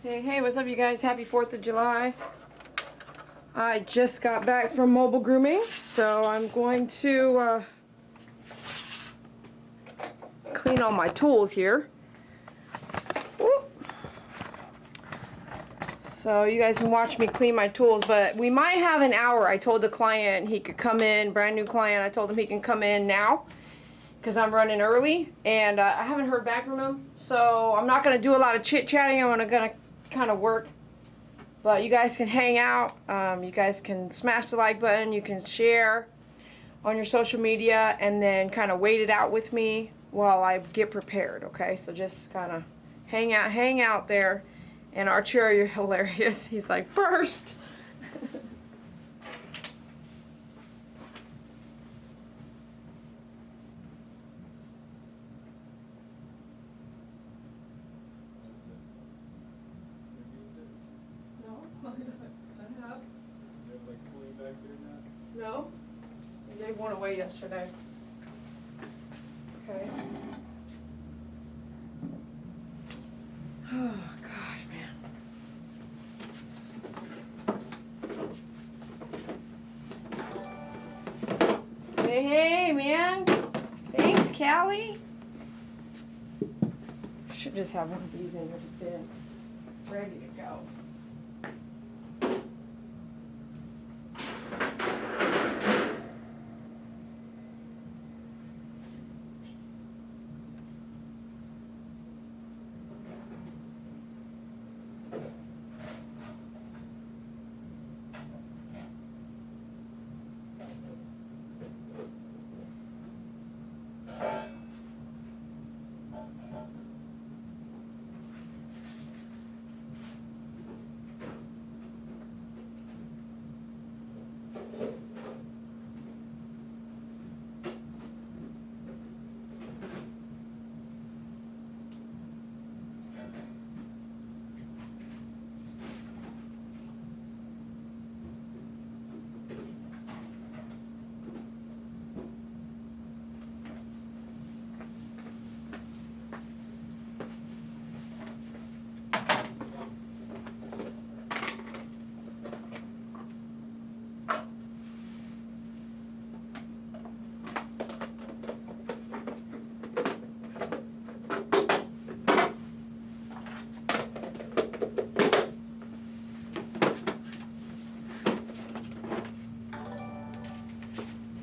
Hey, what's up you guys? Happy 4th of July. I just got back from mobile grooming, so I'm going to clean all my tools here. Whoop. So you guys can watch me clean my tools, but we might have an hour. I told the client he could come in, brand new client, I told him he can come in now because I'm running early, and I haven't heard back from him, so I'm not going to do a lot of chit-chatting. I'm going to kind of work. But you guys can hang out, you guys can smash the like button, you can share on your social media, and then kind of wait it out with me while I get prepared, okay? So just kind of hang out there. And Archer, you're hilarious. He's like, first! No? They gave one away yesterday. Okay. Oh, gosh, man. Hey, man. Thanks, Callie. Should just have one of these in the bin. Ready to go.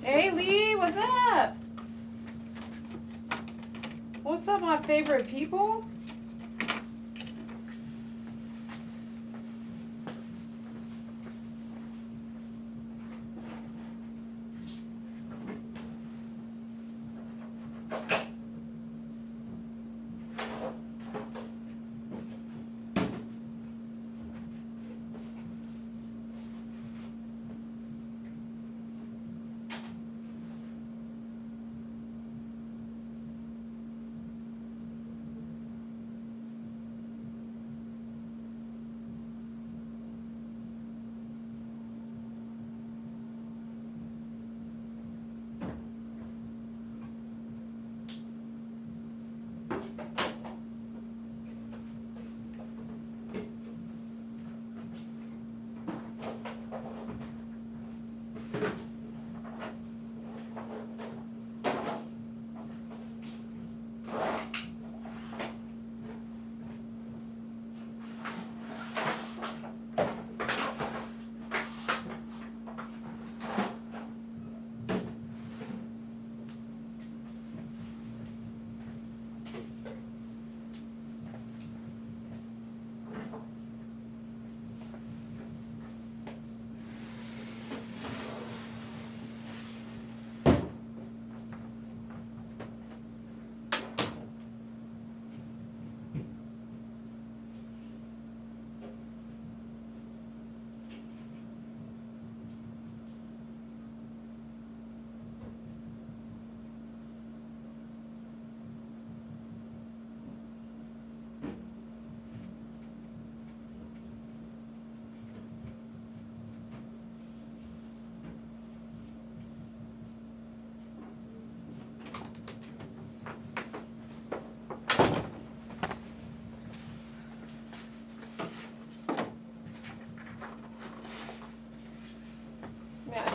Hey Lee, what's up? What's up, my favorite people?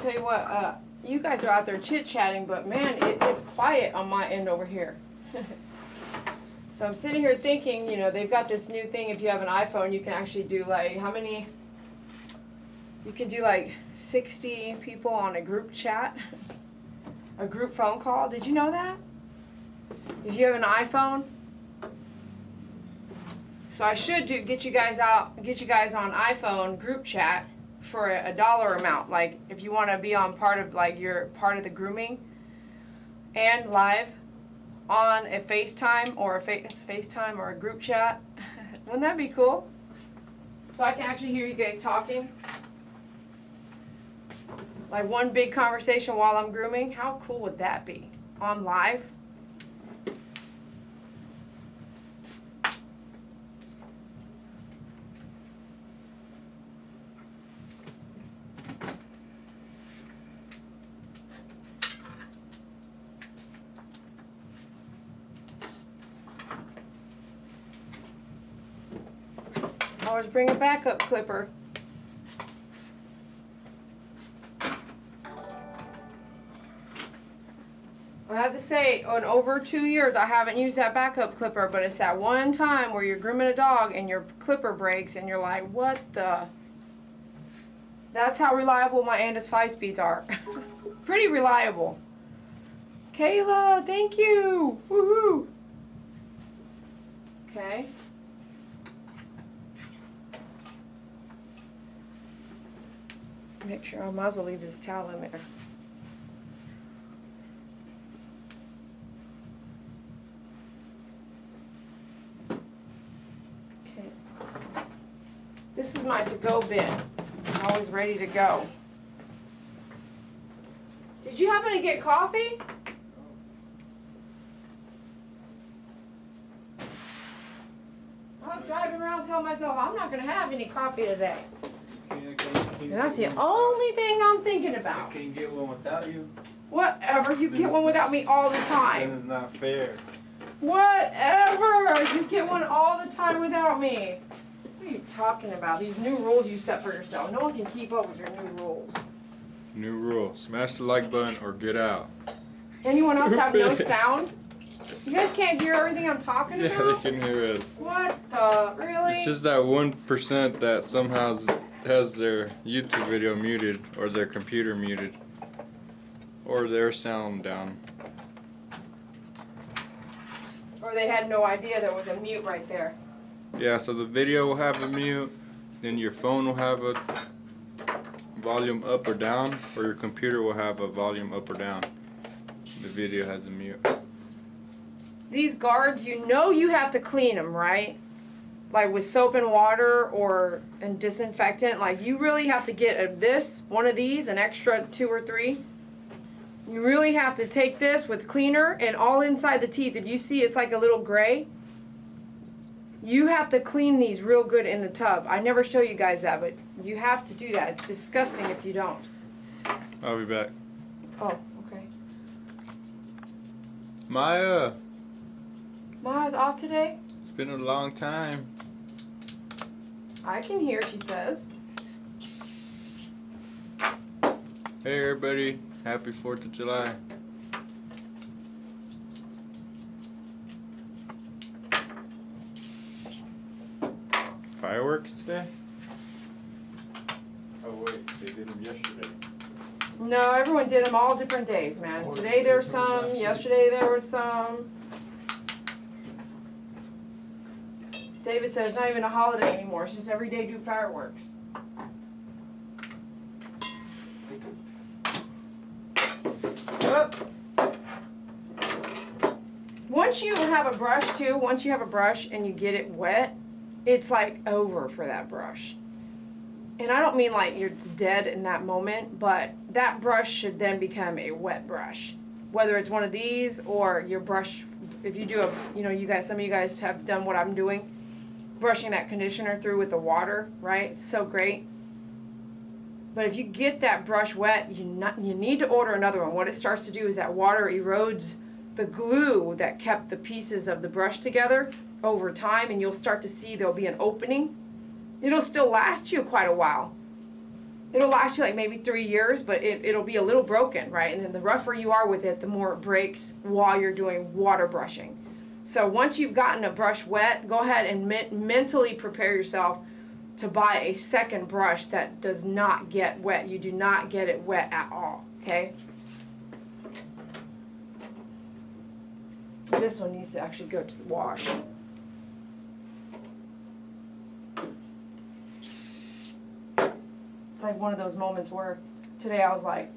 tell you what, you guys are out there chit-chatting, but man, it is quiet on my end over here. So I'm sitting here thinking, you know, they've got this new thing. If you have an iPhone, you can actually do like, how many? You can do like 60 people on a group chat, a group phone call. Did you know that? If you have an iPhone. So I should get you guys on iPhone group chat for a dollar amount. Like if you want to be on part of like you're part of the grooming and live on a FaceTime or a group chat. Wouldn't that be cool? So I can actually hear you guys talking. Like one big conversation while I'm grooming. How cool would that be? On live? Always bring a backup clipper. I have to say, in over 2 years, I haven't used that backup clipper, but it's that one time where you're grooming a dog and your clipper breaks and you're like, what the? That's how reliable my Andis 5-speeds are. Pretty reliable. Kayla, thank you. Woohoo. Okay. Make sure I might as well leave this towel in there. Okay. This is my to-go bin. I'm always ready to go. Did you happen to get coffee? I was driving around telling myself I'm not going to have any coffee today. And that's the only thing I'm thinking about. I can't get one without you. Whatever, you get one without me all the time. That is not fair. Whatever, you get one all the time without me. What are you talking about? These new rules you set for yourself. No one can keep up with your new rules. New rule. Smash the like button or get out. Anyone else have no sound? You guys can't hear everything I'm talking Yeah, about? they can hear us. What the? Really? It's just that 1% that somehow has their YouTube video muted or their computer muted or their sound down. Or they had no idea there was a mute right there. Yeah, so the video will have a mute, then your phone will have a volume up or down, or your computer will have a volume up or down. The video has a mute. These guards, you know you have to clean them, right? Like with soap and water and disinfectant. Like you really have to get one of these, an extra 2 or 3. You really have to take this with cleaner and all inside the teeth. If you see it's like a little gray, you have to clean these real good in the tub. I never show you guys that, but you have to do that. It's disgusting if you don't. I'll be back. Oh, okay. Maya, Ma's off today? it's been a long time. I can hear, she says. Hey everybody, happy 4th of July. Fireworks today? Oh wait, they did them yesterday. No, everyone did them all different days, man. Today there's some, yesterday there was some. David says it's not even a holiday anymore, it's just every day do fireworks. Whoop. Once you have a brush too, once you have a brush and you get it wet, it's like over for that brush. And I don't mean like it's dead in that moment, but that brush should then become a wet brush. Whether it's one of these or your brush, if you do some of you guys have done what I'm doing, brushing that conditioner through with the water, right? It's so great. But if you get that brush wet, you need to order another one. What it starts to do is that water erodes the glue that kept the pieces of the brush together over time, and you'll start to see there'll be an opening. It'll still last you quite a while. it'll last you like maybe 3 years, but it'll be a little broken, right? And then the rougher you are with it, the more it breaks while you're doing water brushing. So once you've gotten a brush wet, go ahead and mentally prepare yourself to buy a second brush that does not get wet. You do not get it wet at all, okay? This one needs to actually go to the wash. It's like one of those moments where today I was like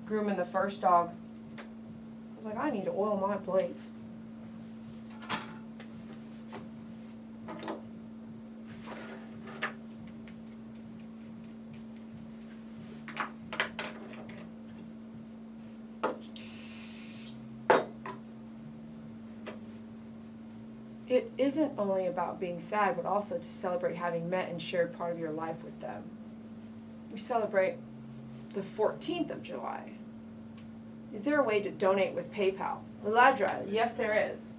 grooming the first dog. I was like, I need to oil my plates. It isn't only about being sad, but also to celebrate having met and shared part of your life with them. We celebrate the 14th of July. Is there a way to donate with PayPal? Ladra, yes there is.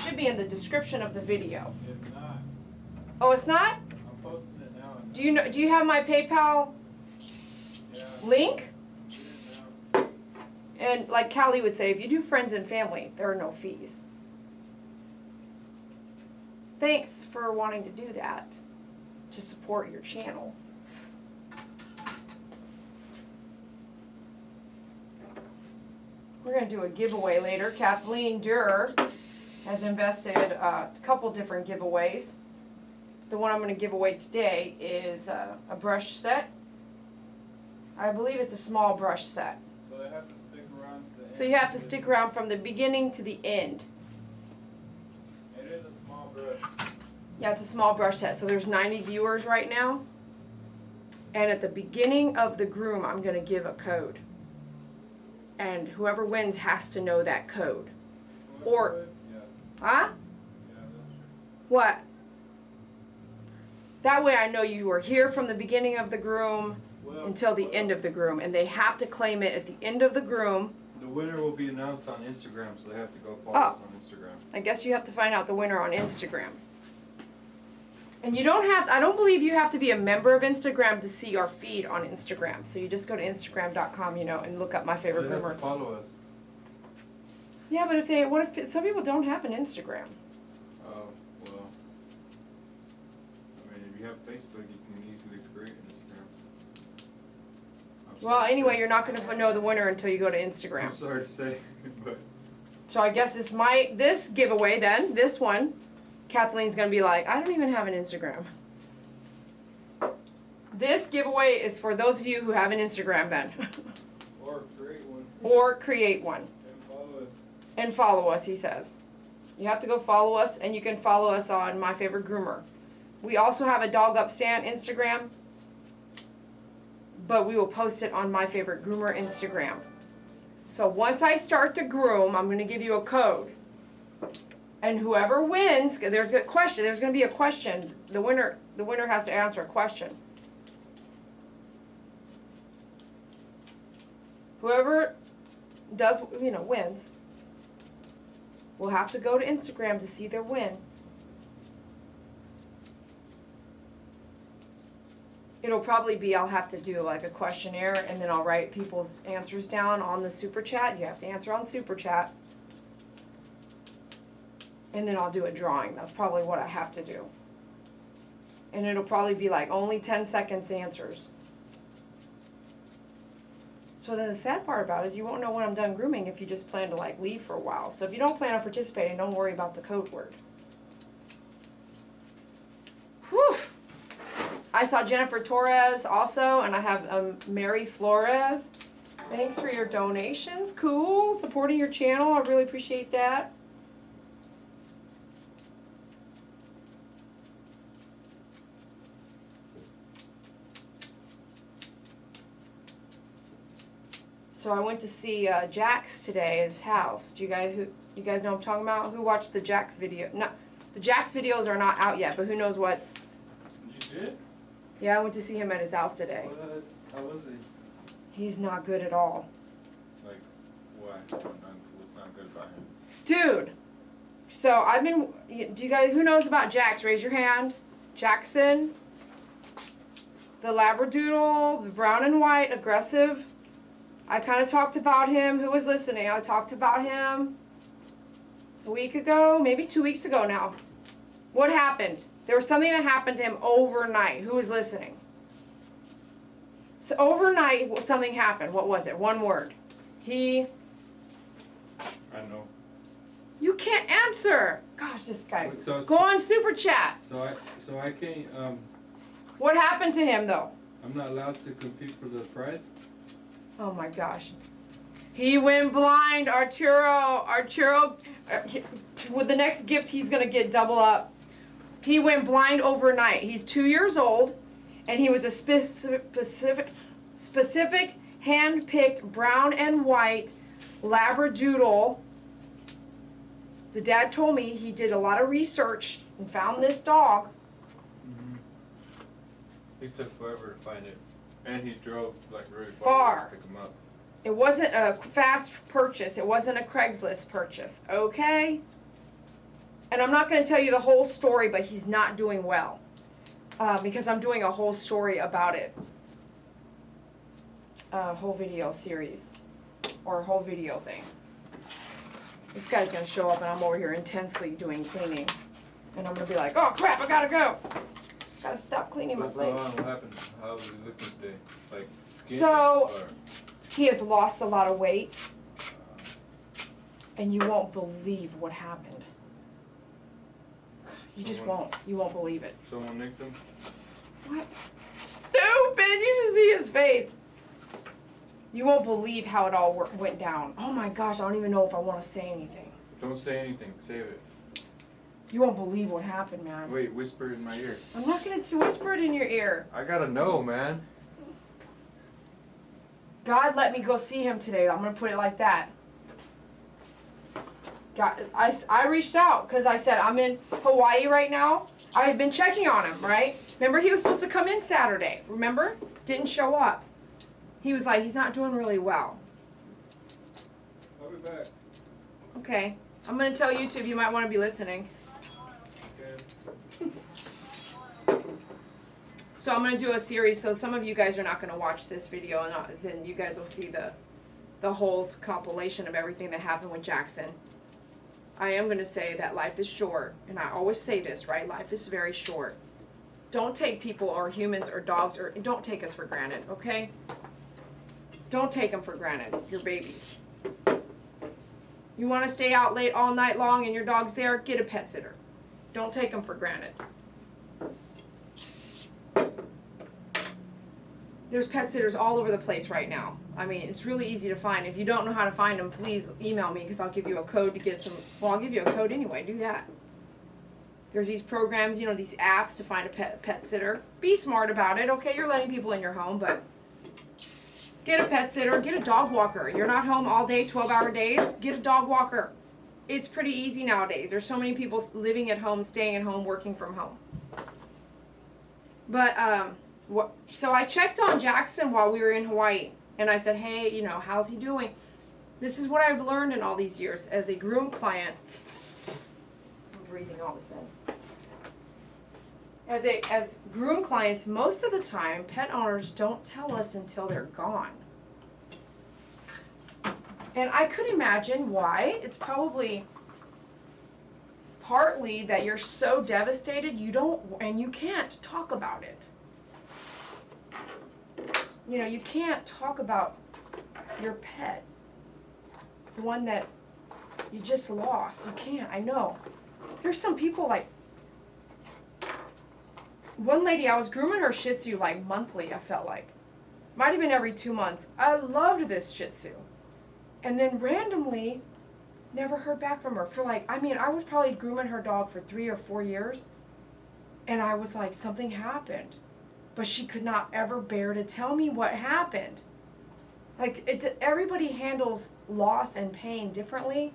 Should be in the description of the video. If not, Oh, it's not? I'm posting it now. Do you have my PayPal Yeah, link? get it now. And like Callie would say, if you do friends and family, there are no fees. Thanks for wanting to do that, to support your channel. We're going to do a giveaway later. Kathleen Durer has invested a couple different giveaways. The one I'm going to give away today is a brush set. I believe it's a small brush set. So they have to stick around to the end. So you have to stick around from the beginning to the end. It is a small brush. Yeah, it's a small brush set. So there's 90 viewers right now. And at the beginning of the groom, I'm going to give a code. And whoever wins has to know that code. Or- Yeah, Huh? yeah, that's true. What? That way I know you were here from the beginning of the groom Well, until the end of the groom. And they have to claim it at the end of the groom. The winner will be announced on Instagram, so they have to go follow Oh. us on Instagram. I guess you have to find out the winner on Instagram. And you don't have, I don't believe you have to be a member of Instagram to see our feed on Instagram. So you just go to Instagram.com, and look up My Favorite They have Groomer. to follow us. Yeah, but what if some people don't have an Instagram? Oh, well. I mean, if you have Facebook, you can easily create an Instagram. Well, anyway, you're not going to know the winner until you go to Instagram. I'm sorry to say, but So I guess this giveaway then, this one, Kathleen's going to be like, I don't even have an Instagram. This giveaway is for those of you who have an Instagram then. Or create one Or create one. and follow it. And follow us, he says. You have to go follow us, and you can follow us on My Favorite Groomer. We also have a Dog Up Stand Instagram, but we will post it on My Favorite Groomer Instagram. So once I start the groom, I'm going to give you a code. And whoever wins, there's a question. There's going to be a question. The winner has to answer a question. Whoever does, wins, will have to go to Instagram to see their win. It'll probably be, I'll have to do like a questionnaire, and then I'll write people's answers down on the super chat. You have to answer on super chat. And then I'll do a drawing. That's probably what I have to do. And it'll probably be like only 10 seconds answers. So then the sad part about it is you won't know when I'm done grooming if you just plan to like leave for a while. So if you don't plan on participating, don't worry about the code word. Whew. I saw Jennifer Torres also, and I have Mary Flores. Thanks for your donations. Cool. Supporting your channel. I really appreciate that. So I went to see Jax today at his house. You guys know what I'm talking about? Who watched the Jax video? No, the Jax videos are not out yet, but who knows what's. You did? Yeah, I went to see him at his house today. How was he? He's not good at all. like, why? What's not good about him? Dude, so do you guys, who knows about Jax? Raise your hand. Jackson. the Labradoodle, the brown and white, aggressive. I kind of talked about him. Who was listening? I talked about him a week ago, maybe 2 weeks ago now. What happened? There was something that happened to him overnight. Who was listening? So overnight, something happened. What was it? One word. I know. You can't answer. Gosh, this guy. So, Go on Super Chat. so I can't. What happened to him though? I'm not allowed to compete for the prize. Oh my gosh. He went blind, Arturo. With the next gift, he's gonna get double up. He went blind overnight. He's 2 years old, and he was a specific hand-picked brown and white Labradoodle. The dad told me he did a lot of research and found this dog. He took forever to find it, and he drove like really Far. to pick him up. It wasn't a fast purchase. It wasn't a Craigslist purchase, okay? And I'm not going to tell you the whole story, but he's not doing well. Because I'm doing a whole story about it. A whole video series. Or a whole video thing. This guy's going to show up and I'm over here intensely doing cleaning. And I'm going to be like, oh crap, I gotta go. Gotta stop cleaning my plates. What happened? How was he looking today? Like skinny? So, or? He has lost a lot of weight. And you won't believe what happened. You just won't. You won't believe it. Someone nicked him? What? Stupid! You should see his face. You won't believe how it all went down. Oh my gosh, I don't even know if I want to say anything. Don't say anything. Save it. You won't believe what happened, man. Wait, whisper in my ear. I'm not going to whisper it in your ear. I gotta know, man. God let me go see him today. I'm going to put it like that. God, I reached out because I said, I'm in Hawaii right now. I had been checking on him, right? Remember, he was supposed to come in Saturday. Remember? Didn't show up. He was like, he's not doing really well. I'll be back. Okay. I'm going to tell YouTube you might want to be listening. Okay. So I'm going to do a series, so some of you guys are not going to watch this video, and you guys will see the whole compilation of everything that happened with Jackson. I am going to say that life is short, and I always say this, right? Life is very short. Don't take people or humans or dogs, or don't take us for granted, okay? Don't take them for granted, your babies. You want to stay out late all night long and your dog's there, get a pet sitter. Don't take them for granted. There's pet sitters all over the place right now. I mean, it's really easy to find. If you don't know how to find them, please email me because I'll give you a code to get some. Well, I'll give you a code anyway. Do that. There's these programs, these apps to find a pet sitter. Be smart about it, okay? You're letting people in your home, but get a pet sitter. Get a dog walker. You're not home all day, 12-hour days. Get a dog walker. It's pretty easy nowadays. There's so many people living at home, staying at home, working from home. But, so I checked on Jackson while we were in Hawaii, and I said, hey, how's he doing? This is what I've learned in all these years as a groom client. I'm breathing all this in. As groom clients, most of the time, pet owners don't tell us until they're gone. And I could imagine why. It's probably partly that you're so devastated and you can't talk about it. You can't talk about your pet, the one that you just lost. You can't, I know. There's some people one lady, I was grooming her Shih Tzu monthly, I felt like. Might have been every 2 months. I loved this Shih Tzu. And then randomly, never heard back from her for I was probably grooming her dog for 3 or 4 years. And I was like, something happened. But she could not ever bear to tell me what happened. Everybody handles loss and pain differently.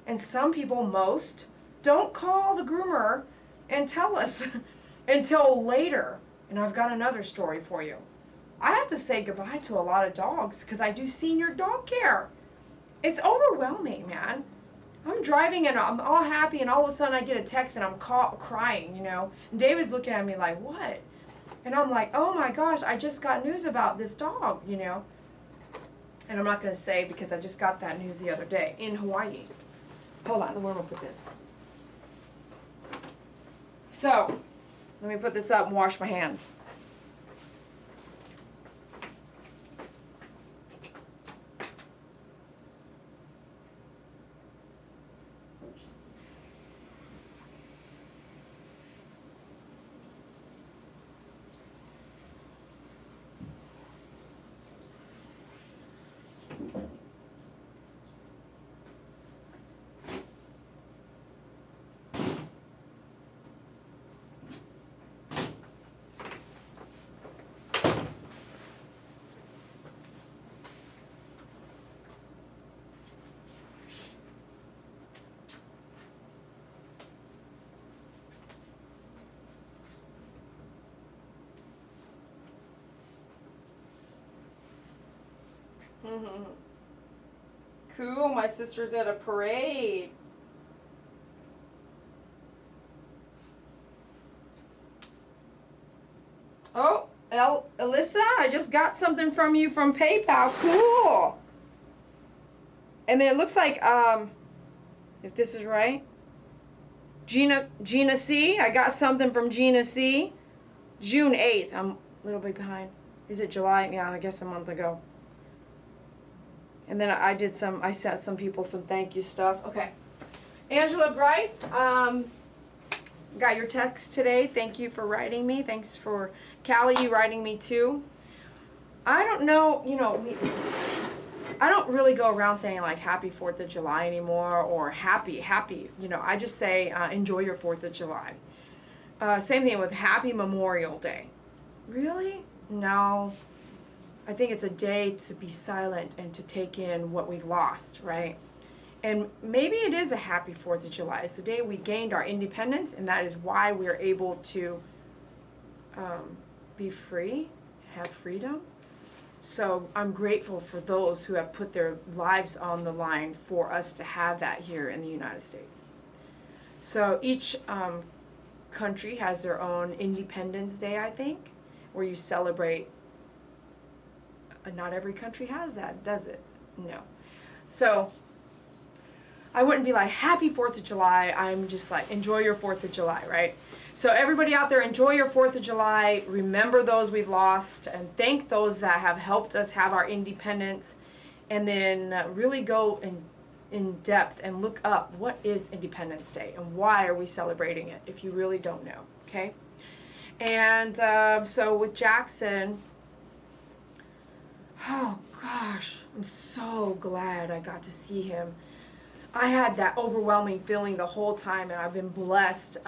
And some people, most, don't call the groomer and tell us until later. And I've got another story for you. I have to say goodbye to a lot of dogs because I do senior dog care. It's overwhelming, man. I'm driving and I'm all happy and all of a sudden I get a text and I'm crying, And David's looking at me like, what? And I'm like, oh my gosh, I just got news about this dog, you know. And I'm not going to say because I just got that news the other day in Hawaii. Hold on, where am I going to put this? So, let me put this up and wash my hands. Cool, my sister's at a parade. Oh, Alyssa, I just got something from you from PayPal. Cool. And then it looks like, if this is right, Gina C. I got something from Gina C. June 8th. I'm a little bit behind. Is it July? Yeah, I guess a month ago. And then I sent some people some thank you stuff. Okay. Angela Bryce, got your text today. Thank you for writing me. Thanks for Callie, you writing me too. I don't know, you know, I don't really go around saying like happy 4th of July anymore or happy, you know, I just say enjoy your 4th of July. Same thing with happy Memorial Day. Really? No. I think it's a day to be silent and to take in what we've lost, right? And maybe it is a happy 4th of July. It's the day we gained our independence, and that is why we're able to be free, have freedom. So I'm grateful for those who have put their lives on the line for us to have that here in the United States. So each country has their own Independence Day, I think, where you celebrate. Not every country has that, does it? No. So I wouldn't be like, happy 4th of July. I'm just like, enjoy your 4th of July, right? So everybody out there, enjoy your 4th of July. Remember those we've lost and thank those that have helped us have our independence. And then really go in depth and look up what is Independence Day and why are we celebrating it if you really don't know, okay? And so with Jackson, oh gosh, I'm so glad I got to see him. I had that overwhelming feeling the whole time, and I've been blessed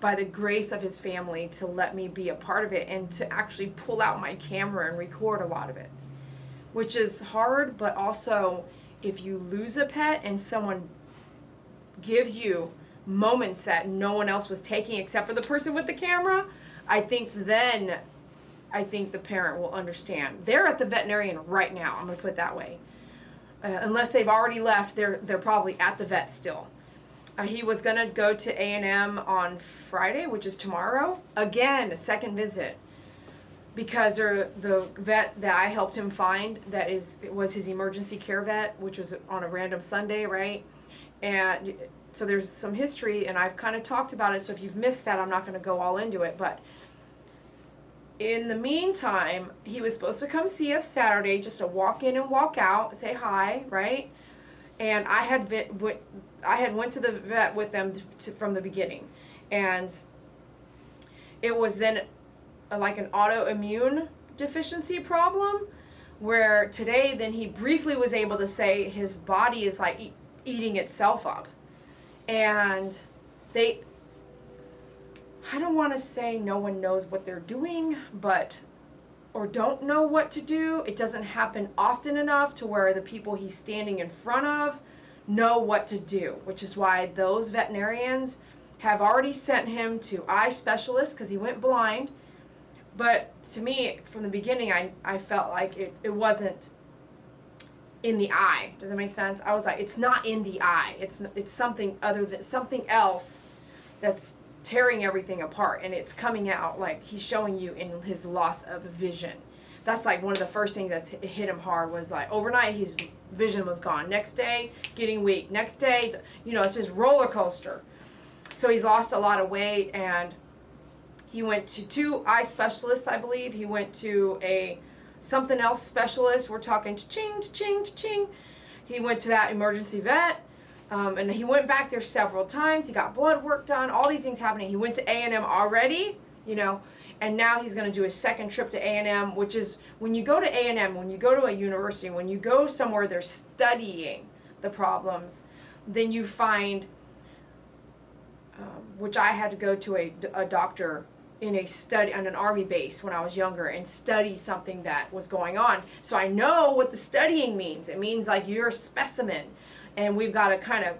by the grace of his family to let me be a part of it and to actually pull out my camera and record a lot of it, which is hard, but also if you lose a pet and someone gives you moments that no one else was taking except for the person with the camera, I think the parent will understand. They're at the veterinarian right now, I'm going to put it that way. Unless they've already left, they're probably at the vet still. He was going to go to A&M on Friday, which is tomorrow. Again, a second visit. Because the vet that I helped him find, it was his emergency care vet, which was on a random Sunday, right? And so there's some history, and I've kind of talked about it, so if you've missed that, I'm not going to go all into it, but in the meantime, he was supposed to come see us Saturday, just to walk in and walk out, say hi, right? And I had went to the vet with them from the beginning, and it was then like an autoimmune deficiency problem, where today then he briefly was able to say his body is like eating itself up, and I don't want to say no one knows what they're doing, or don't know what to do. It doesn't happen often enough to where the people he's standing in front of know what to do, which is why those veterinarians have already sent him to eye specialists because he went blind. But to me, from the beginning, I felt like it wasn't in the eye. Does that make sense? I was like, it's not in the eye. It's something other than something else that's tearing everything apart, and it's coming out like he's showing you in his loss of vision. That's like one of the first things that hit him hard was like overnight his vision was gone. Next day, getting weak. Next day, you know, it's just roller coaster. So he's lost a lot of weight, and he went to 2 eye specialists, I believe. He went to a something else specialist. We're talking cha-ching, cha-ching, cha-ching. He went to that emergency vet, and he went back there several times. He got blood work done, all these things happening. He went to A&M already, you know, and now he's going to do his second trip to A&M, which is when you go to A&M, when you go to a university, when you go somewhere they're studying the problems, then you find, which I had to go to a doctor in a study on an army base when I was younger and study something that was going on. So I know what the studying means. It means like you're a specimen, and we've got to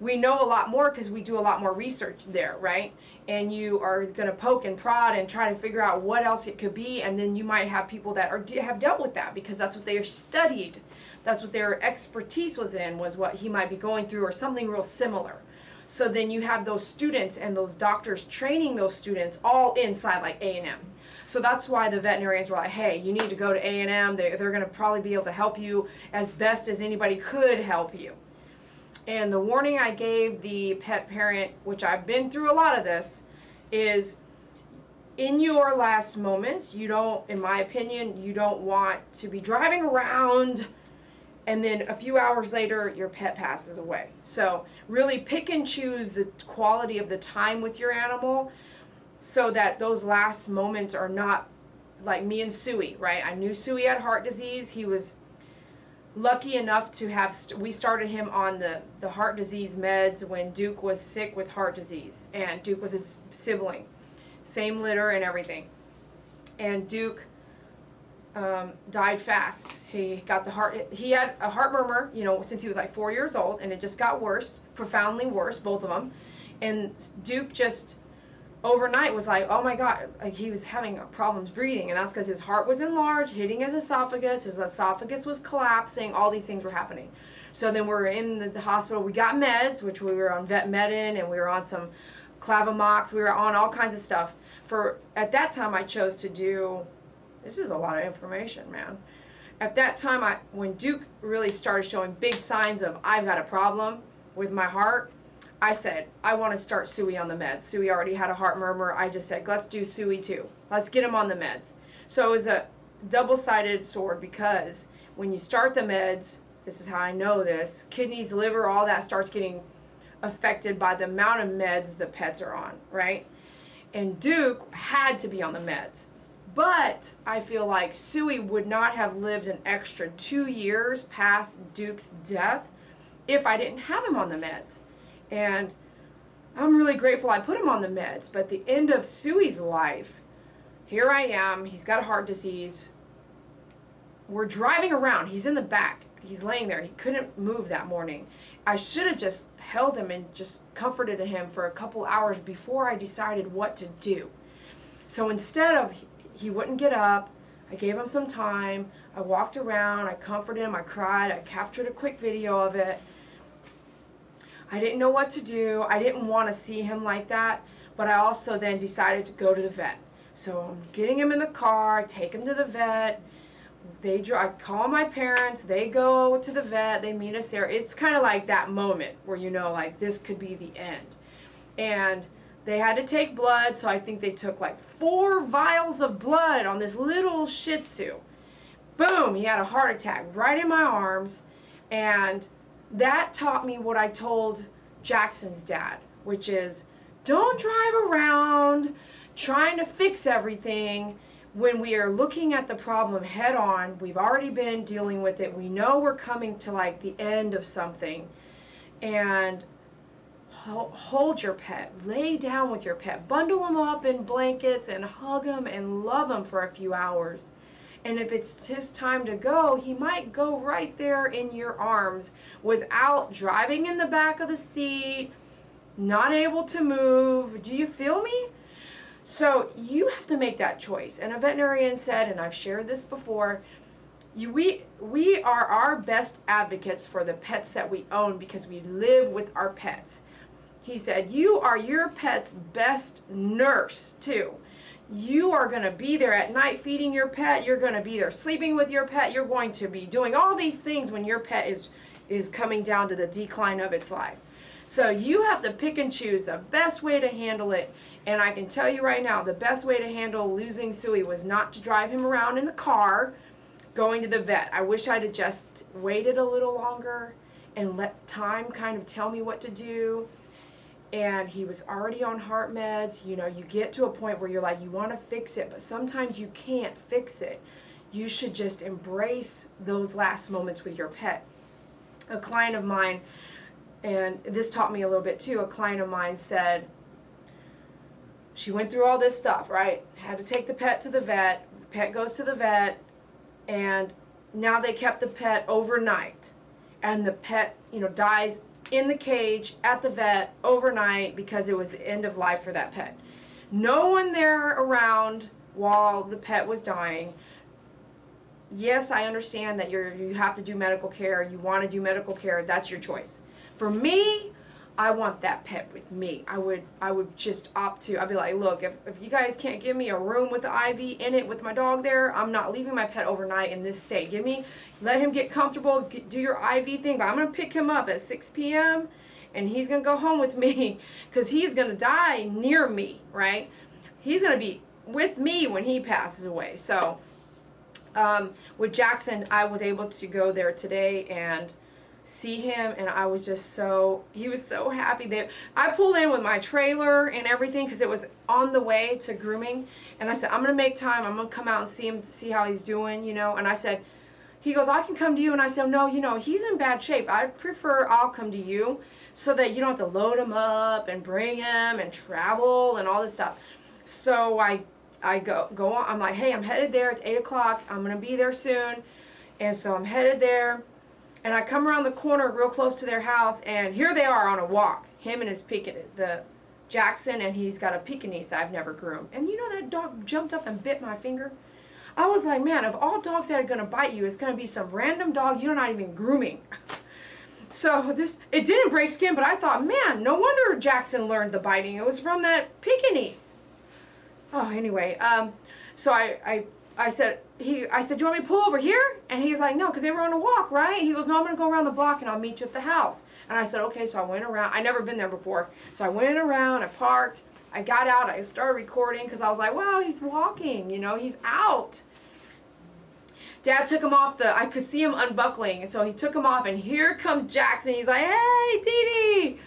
we know a lot more because we do a lot more research there, right? And you are going to poke and prod and try to figure out what else it could be, and then you might have people that have dealt with that because that's what they studied. That's what their expertise was in, was what he might be going through or something real similar. So then you have those students and those doctors training those students all inside like A&M. So that's why the veterinarians were like, hey, you need to go to A&M. They're going to probably be able to help you as best as anybody could help you. And the warning I gave the pet parent, which I've been through a lot of this, is in your last moments, you don't, in my opinion, you don't want to be driving around and then a few hours later your pet passes away. So really pick and choose the quality of the time with your animal so that those last moments are not like me and Suey, right? I knew Suey had heart disease. He was lucky enough to have, we started him on the heart disease meds when Duke was sick with heart disease, and Duke was his sibling, same litter and everything. And Duke died fast. He had a heart murmur, you know, since he was like 4 years old, and it just got worse, profoundly worse, both of them. And Duke just overnight was like, oh my God, like he was having problems breathing, and that's because his heart was enlarged, hitting his esophagus was collapsing, all these things were happening. So then we're in the hospital, we got meds, which we were on Vetmedin, and we were on some Clavamox, we were on all kinds of stuff. At that time I chose to do, this is a lot of information, man. At that time, when Duke really started showing big signs of, I've got a problem with my heart, I said, I want to start Suey on the meds. Suey already had a heart murmur. I just said, let's do Suey too. Let's get him on the meds. So it was a double-sided sword because when you start the meds, this is how I know this, kidneys, liver, all that starts getting affected by the amount of meds the pets are on, right? And Duke had to be on the meds. But I feel like Suey would not have lived an extra 2 years past Duke's death if I didn't have him on the meds. And I'm really grateful I put him on the meds. But at the end of Suey's life, here I am. He's got a heart disease. We're driving around. He's in the back. He's laying there. He couldn't move that morning. I should have just held him and just comforted him for a couple hours before I decided what to do. So instead of, he wouldn't get up, I gave him some time. I walked around. I comforted him. I cried. I captured a quick video of it. I didn't know what to do. I didn't want to see him like that, but I also then decided to go to the vet. So I'm getting him in the car, take him to the vet. I call my parents, they go to the vet, they meet us there. It's kind of like that moment where you know, like, this could be the end. And they had to take blood, so I think they took like 4 vials of blood on this little Shih Tzu. Boom, he had a heart attack right in my arms, and that taught me what I told Jackson's dad, which is don't drive around trying to fix everything when we are looking at the problem head on. We've already been dealing with it. We know we're coming to like the end of something. And hold your pet. Lay down with your pet. Bundle them up in blankets and hug them and love them for a few hours. And if it's his time to go, he might go right there in your arms without driving in the back of the seat, not able to move. Do you feel me? So you have to make that choice. And a veterinarian said, and I've shared this before, we are our best advocates for the pets that we own because we live with our pets. He said, you are your pet's best nurse too. You are going to be there at night feeding your pet. You're going to be there sleeping with your pet. You're going to be doing all these things when your pet is coming down to the decline of its life. So you have to pick and choose the best way to handle it. And I can tell you right now, the best way to handle losing Suey was not to drive him around in the car going to the vet. I wish I'd have just waited a little longer and let time kind of tell me what to do. And he was already on heart meds. You know, you get to a point where you're like, you want to fix it, but sometimes you can't fix it. You should just embrace those last moments with your pet. A client of mine, and this taught me a little bit too, a client of mine said, she went through all this stuff, right? Had to take the pet to the vet. Pet goes to the vet, and now they kept the pet overnight. And the pet, you know, dies in the cage at the vet overnight because it was the end of life for that pet. No one there around while the pet was dying. Yes, I understand that you have to do medical care. You want to do medical care. That's your choice. For me, I want that pet with me. I would just opt to, I'd be like, look, if you guys can't give me a room with the IV in it with my dog there, I'm not leaving my pet overnight in this state. Let him get comfortable, do your IV thing, but I'm going to pick him up at 6 p.m. and he's going to go home with me because he's going to die near me, right? He's going to be with me when he passes away. So with Jackson, I was able to go there today and see him, and I was just he was so happy. I pulled in with my trailer and everything because it was on the way to grooming, and I said, I'm going to make time. I'm going to come out and see him to see how he's doing, you know, and I said, he goes, I can come to you, and I said, no, you know, he's in bad shape. I prefer I'll come to you so that you don't have to load him up and bring him and travel and all this stuff. So I go on. I'm like, hey, I'm headed there. It's 8 o'clock. I'm going to be there soon. And so I'm headed there. And I come around the corner real close to their house, and here they are on a walk. Him and his the Jackson, and he's got a Pekingese I've never groomed. And you know that dog jumped up and bit my finger? I was like, man, of all dogs that are going to bite you, it's going to be some random dog you're not even grooming. So it didn't break skin, but I thought, man, no wonder Jackson learned the biting. It was from that Pekingese. Oh, anyway, so I said, do you want me to pull over here? And he was like, no, because they were on a walk, right? He goes, no, I'm going to go around the block and I'll meet you at the house. And I said, okay, so I went around. I'd never been there before. So I went around, I parked, I got out, I started recording because I was like, wow, he's walking, you know, he's out. Dad took him off I could see him unbuckling, and so he took him off, and here comes Jackson. He's like, hey, Dee.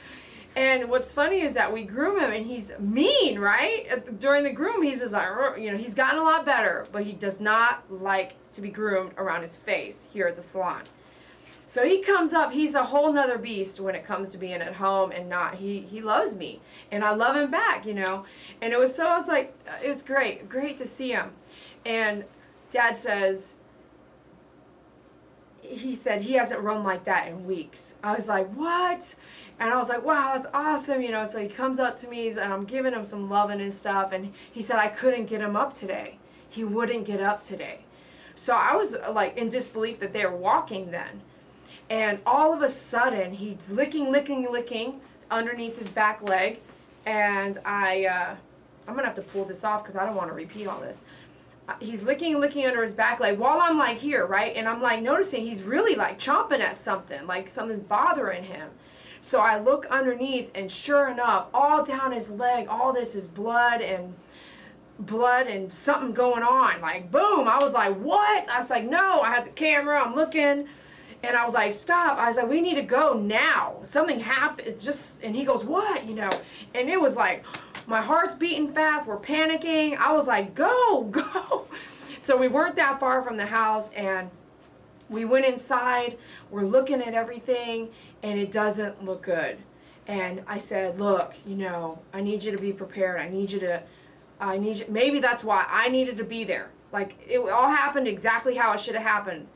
And what's funny is that we groom him, and he's mean, right? During the groom, he's just like, you know, he's gotten a lot better, but he does not like to be groomed around his face here at the salon. So he comes up, he's a whole nother beast when it comes to being at home and not, he loves me, and I love him back, you know. And I was like, it was great to see him. And Dad says, he said he hasn't run like that in weeks. I was like, what? And I was like, wow, that's awesome, you know. So he comes up to me, and I'm giving him some loving and stuff, and he said I couldn't get him up today. He wouldn't get up today. So I was like in disbelief that they were walking then. And all of a sudden, he's licking underneath his back leg, and I'm gonna have to pull this off because I don't want to repeat all this. He's licking under his back leg while I'm like here, right? And I'm like noticing he's really like chomping at something, like something's bothering him. So I look underneath, and sure enough, all down his leg, all this is blood and something going on. Like, boom. I was like, what? I was like, no. I had the camera. I'm looking. And I was like, stop. I was like, we need to go now. Something happened. And he goes, what? You know. And it was like, my heart's beating fast. We're panicking. I was like, go. So we weren't that far from the house, and we went inside. We're looking at everything, and it doesn't look good. And I said, look, you know, I need you to be prepared. Maybe that's why I needed to be there. Like, it all happened exactly how it should have happened.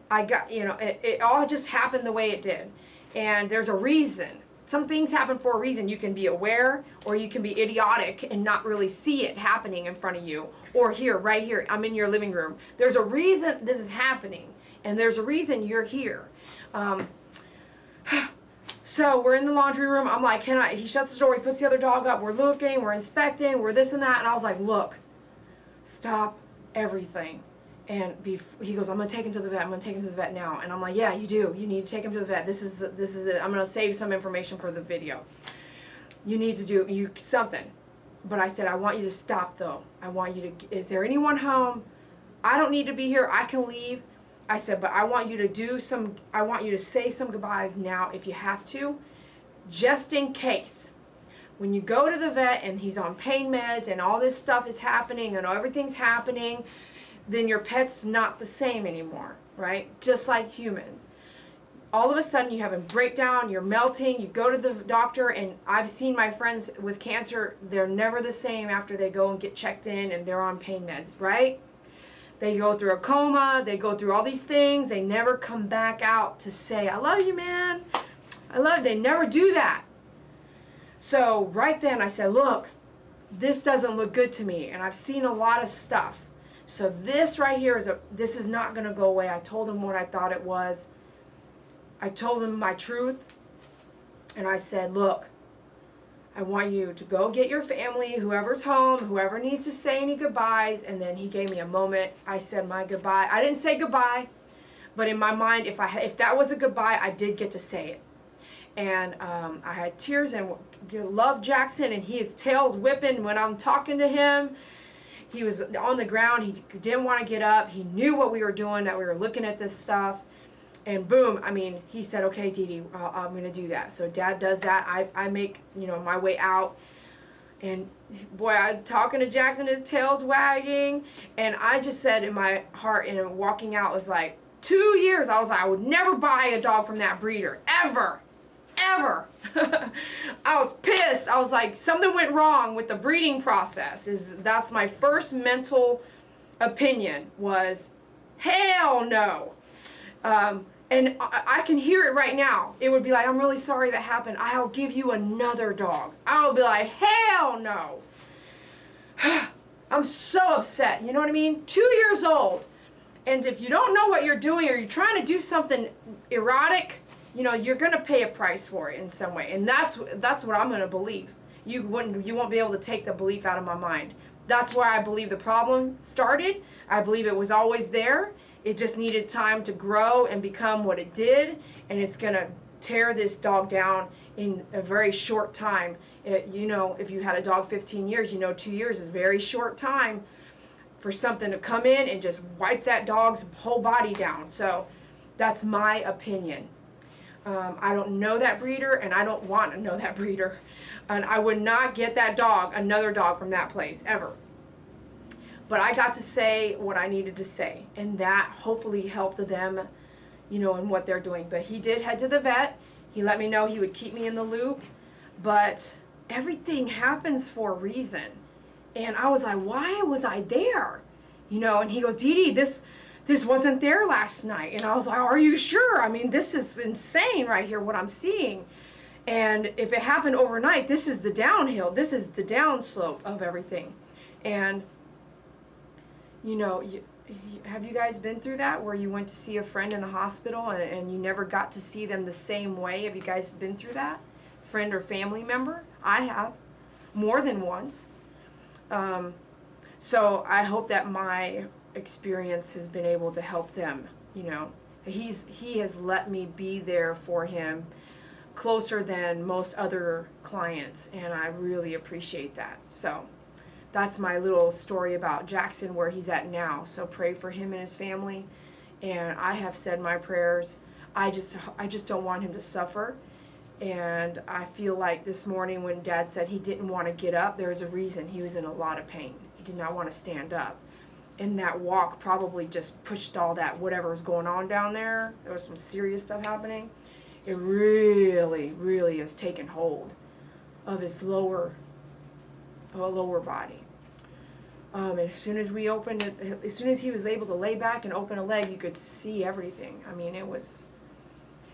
It all just happened the way it did. And there's a reason. Some things happen for a reason. You can be aware, or you can be idiotic and not really see it happening in front of you. Or here, right here, I'm in your living room. There's a reason this is happening, and there's a reason you're here. So we're in the laundry room. I'm like, he shuts the door, he puts the other dog up. We're looking, we're inspecting, we're this and that. And I was like, look, stop everything. And he goes, I'm going to take him to the vet. I'm going to take him to the vet now. And I'm like, yeah, you do. You need to take him to the vet. This is it. I'm going to save some information for the video. You need to do something. But I said, I want you to stop though. I want you to, is there anyone home? I don't need to be here. I can leave. I said, but I want you to I want you to say some goodbyes now if you have to, just in case. When you go to the vet and he's on pain meds and all this stuff is happening and everything's happening, then your pet's not the same anymore, right? Just like humans. All of a sudden you have a breakdown, you're melting, you go to the doctor, and I've seen my friends with cancer, they're never the same after they go and get checked in and they're on pain meds, right? They go through a coma, they go through all these things, they never come back out to say, I love you, man. I love you. They never do that. So right then I said, look, this doesn't look good to me, and I've seen a lot of stuff. So this right here this is not going to go away. I told him what I thought it was. I told him my truth. And I said, look, I want you to go get your family, whoever's home, whoever needs to say any goodbyes. And then he gave me a moment. I said my goodbye. I didn't say goodbye, but in my mind, if that was a goodbye, I did get to say it. And I had tears and loved Jackson, and his tail's whipping when I'm talking to him. He was on the ground. He didn't want to get up. He knew what we were doing, that we were looking at this stuff. And boom, I mean, he said, okay, Dee Dee, I'm going to do that. So Dad does that. I make, my way out. And boy, I'm talking to Jackson, his tail's wagging. And I just said in my heart, and walking out was like, 2 years. I was like, I would never buy a dog from that breeder, ever. Ever. I was pissed. I was like, something went wrong with the breeding process. That's my first mental opinion was, hell no. And I can hear it right now. It would be like, I'm really sorry that happened. I'll give you another dog. I'll be like, hell no. I'm so upset. You know what I mean? 2 years old. And if you don't know what you're doing, or you're trying to do something erotic, you're going to pay a price for it in some way. And that's what I'm going to believe. You won't be able to take the belief out of my mind. That's where I believe the problem started. I believe it was always there. It just needed time to grow and become what it did. And it's going to tear this dog down in a very short time. If you had a dog 15 years, 2 years is very short time for something to come in and just wipe that dog's whole body down. So that's my opinion. I don't know that breeder, and I don't want to know that breeder. And I would not get another dog from that place, ever. But I got to say what I needed to say, and that hopefully helped them, in what they're doing. But he did head to the vet. He let me know he would keep me in the loop. But everything happens for a reason. And I was like, why was I there? And he goes, Dee Dee, this wasn't there last night. And I was like, are you sure? I mean, this is insane right here, what I'm seeing. And if it happened overnight, this is the downhill. This is the downslope of everything. And, have you guys been through that, where you went to see a friend in the hospital and you never got to see them the same way? Have you guys been through that? Friend or family member? I have, more than once. So I hope that my experience has been able to help them. He has let me be there for him closer than most other clients, and I really appreciate that. So that's my little story about Jackson, where he's at now. So pray for him and his family. And I have said my prayers. I just don't want him to suffer. And I feel like this morning when Dad said he didn't want to get up, there was a reason. He was in a lot of pain. He did not want to stand up. And that walk probably just pushed all that, whatever was going on down there. There was some serious stuff happening. It really, really has taken hold of his lower body. And as soon as we opened it, as soon as he was able to lay back and open a leg, you could see everything. I mean, it was,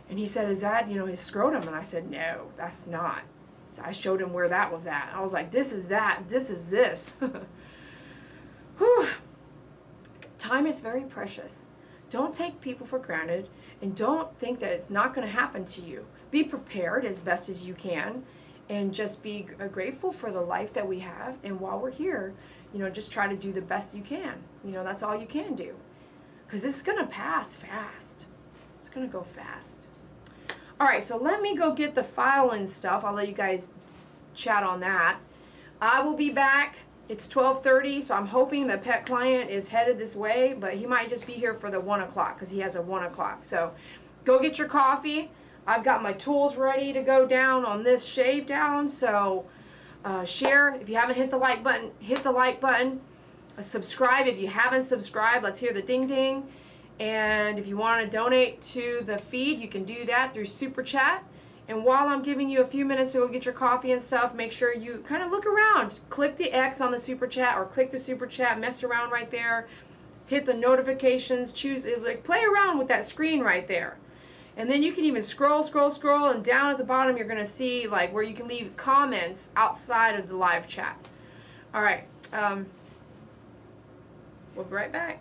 and he said, is that, his scrotum? And I said, no, that's not. So I showed him where that was at. I was like, this is that, this is this. Whew. Time is very precious. Don't take people for granted, and don't think that it's not going to happen to you. be prepared as best as you can, and just be grateful for the life that we have. And while we're here, you know, just try to do the best you can. You know, that's all you can do, because this is gonna pass fast. It's gonna go fast. All right, so let me go get the file and stuff. I'll let you guys chat on that. I will be back. It's 12:30, so I'm hoping the pet client is headed this way, but he might just be here for the 1 o'clock because he has a 1 o'clock. So go get your coffee. I've got my tools ready to go down on this shave down. So share. If you haven't hit the like button, hit the like button. Subscribe if you haven't subscribed. Let's hear the ding ding. And if you want to donate to the feed, you can do that through Super Chat. And while I'm giving you a few minutes to go get your coffee and stuff, make sure you kind of look around. Click the X on the Super Chat, or click the Super Chat, mess around right there. Hit the notifications, choose, like, play around with that screen right there. And then you can even scroll, and down at the bottom you're going to see like where you can leave comments outside of the live chat. All right. We'll be right back.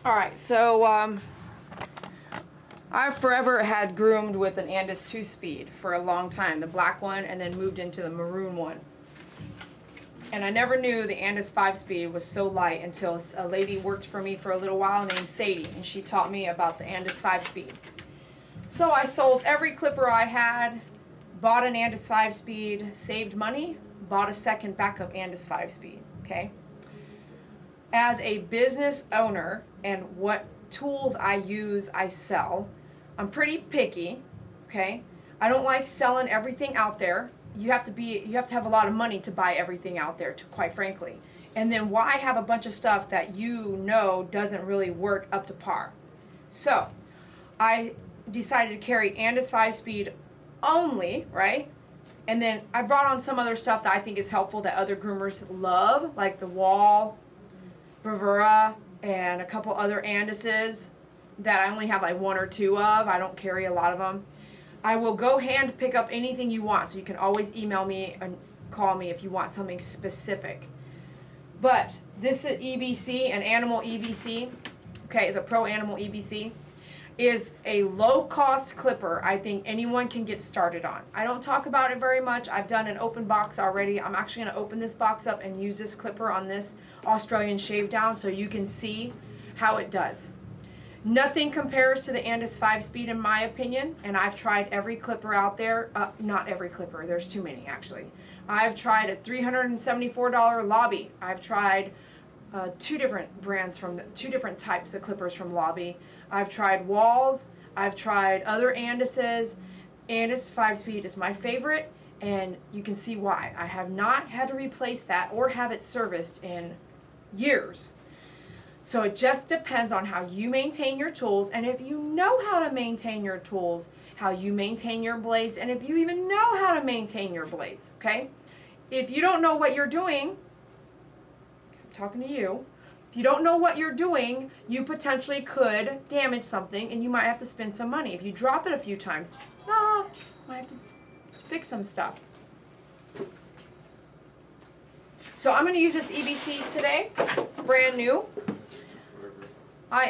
All right, so I've forever had groomed with an Andis 2-speed for a long time, the black one, and then moved into the maroon one. And I never knew the Andis 5-speed was so light until a lady worked for me for a little while named Sadie, and she taught me about the Andis 5-speed. So I sold every clipper I had, bought an Andis 5-speed, saved money, bought a second backup Andis 5-speed, okay? As a business owner and what tools I use, I sell, I'm pretty picky, okay? I don't like selling everything out there. You have to have a lot of money to buy everything out there, quite frankly. And then why have a bunch of stuff that you know doesn't really work up to par? So I decided to carry Andis 5-speed only, right? And then I brought on some other stuff that I think is helpful that other groomers love, like the Wall, Bravura, and a couple other Andises that I only have like 1 or 2 of. I don't carry a lot of them. I will go hand pick up anything you want, so you can always email me and call me if you want something specific. But this is EBC, an animal EBC, okay, the Pro Animal EBC, is a low-cost clipper I think anyone can get started on. I don't talk about it very much. I've done an open box already. I'm actually going to open this box up and use this clipper on this Australian shave down so you can see how it does. Nothing compares to the Andis 5-speed in my opinion, and I've tried every clipper out there. Not every clipper, there's too many actually. I've tried a $374 Lobby. I've tried 2 different brands from 2 different types of clippers from Lobby. I've tried Walls. I've tried other Andises. Andis 5-speed is my favorite, and you can see why. I have not had to replace that or have it serviced in years. So it just depends on how you maintain your tools, and if you know how to maintain your tools, how you maintain your blades, and if you even know how to maintain your blades, okay? If you don't know what you're doing, I'm talking to you, if you don't know what you're doing, you potentially could damage something and you might have to spend some money. If you drop it a few times, might have to fix some stuff. So I'm going to use this EBC today. It's brand new. I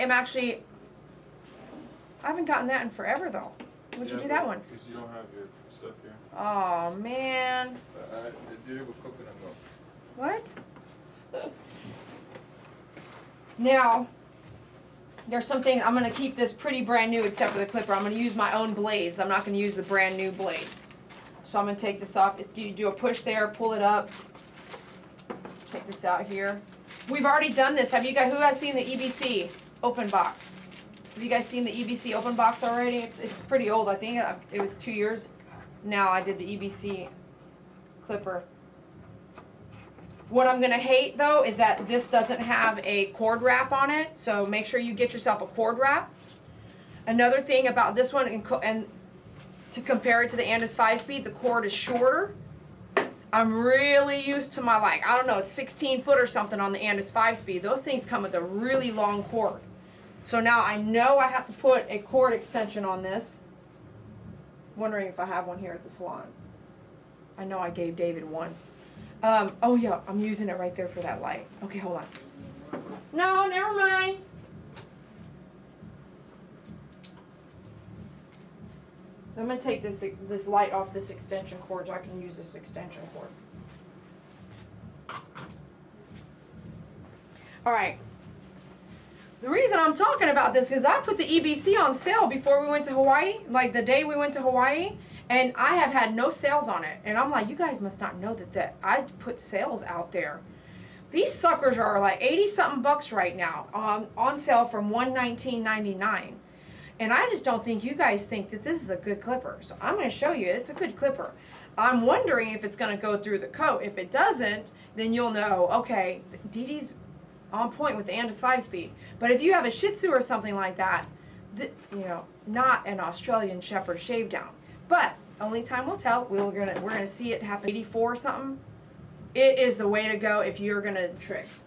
haven't gotten that in forever though. When'd you do that one? Because you don't have your stuff here. Oh man. I did it with coconut milk. What? Now, there's something, I'm going to keep this pretty brand new except for the clipper. I'm going to use my own blades. I'm not going to use the brand new blade. So I'm going to take this off. You do a push there, pull it up. Take this out here. We've already done this. Have you guys, who has seen the EBC open box? Have you guys seen the EBC open box already? It's pretty old. I think it was 2 years. Now I did the EBC clipper. What I'm going to hate though is that this doesn't have a cord wrap on it. So make sure you get yourself a cord wrap. Another thing about this one, and to compare it to the Andis 5-speed, the cord is shorter. I'm really used to my, like, I don't know, it's 16 foot or something on the Andis 5-speed. Those things come with a really long cord. So now I know I have to put a cord extension on this. Wondering if I have one here at the salon. I know I gave David one. Oh yeah, I'm using it right there for that light. Okay, hold on. No, never mind. I'm gonna take this light off this extension cord so I can use this extension cord. All right. The reason I'm talking about this is I put the EBC on sale before we went to Hawaii, like the day we went to Hawaii, and I have had no sales on it. And I'm like, you guys must not know that I put sales out there. These suckers are like 80-something bucks right now, on sale from $119.99. And I just don't think you guys think that this is a good clipper. So I'm going to show you it's a good clipper. I'm wondering if it's going to go through the coat. If it doesn't, then you'll know, okay, Dee on point with the Andis 5-speed. But if you have a Shih Tzu or something like that, you know, not an Australian Shepherd shave down. But only time will tell. We're gonna see it happen. 84 or something. It is the way to go if you're gonna tricks.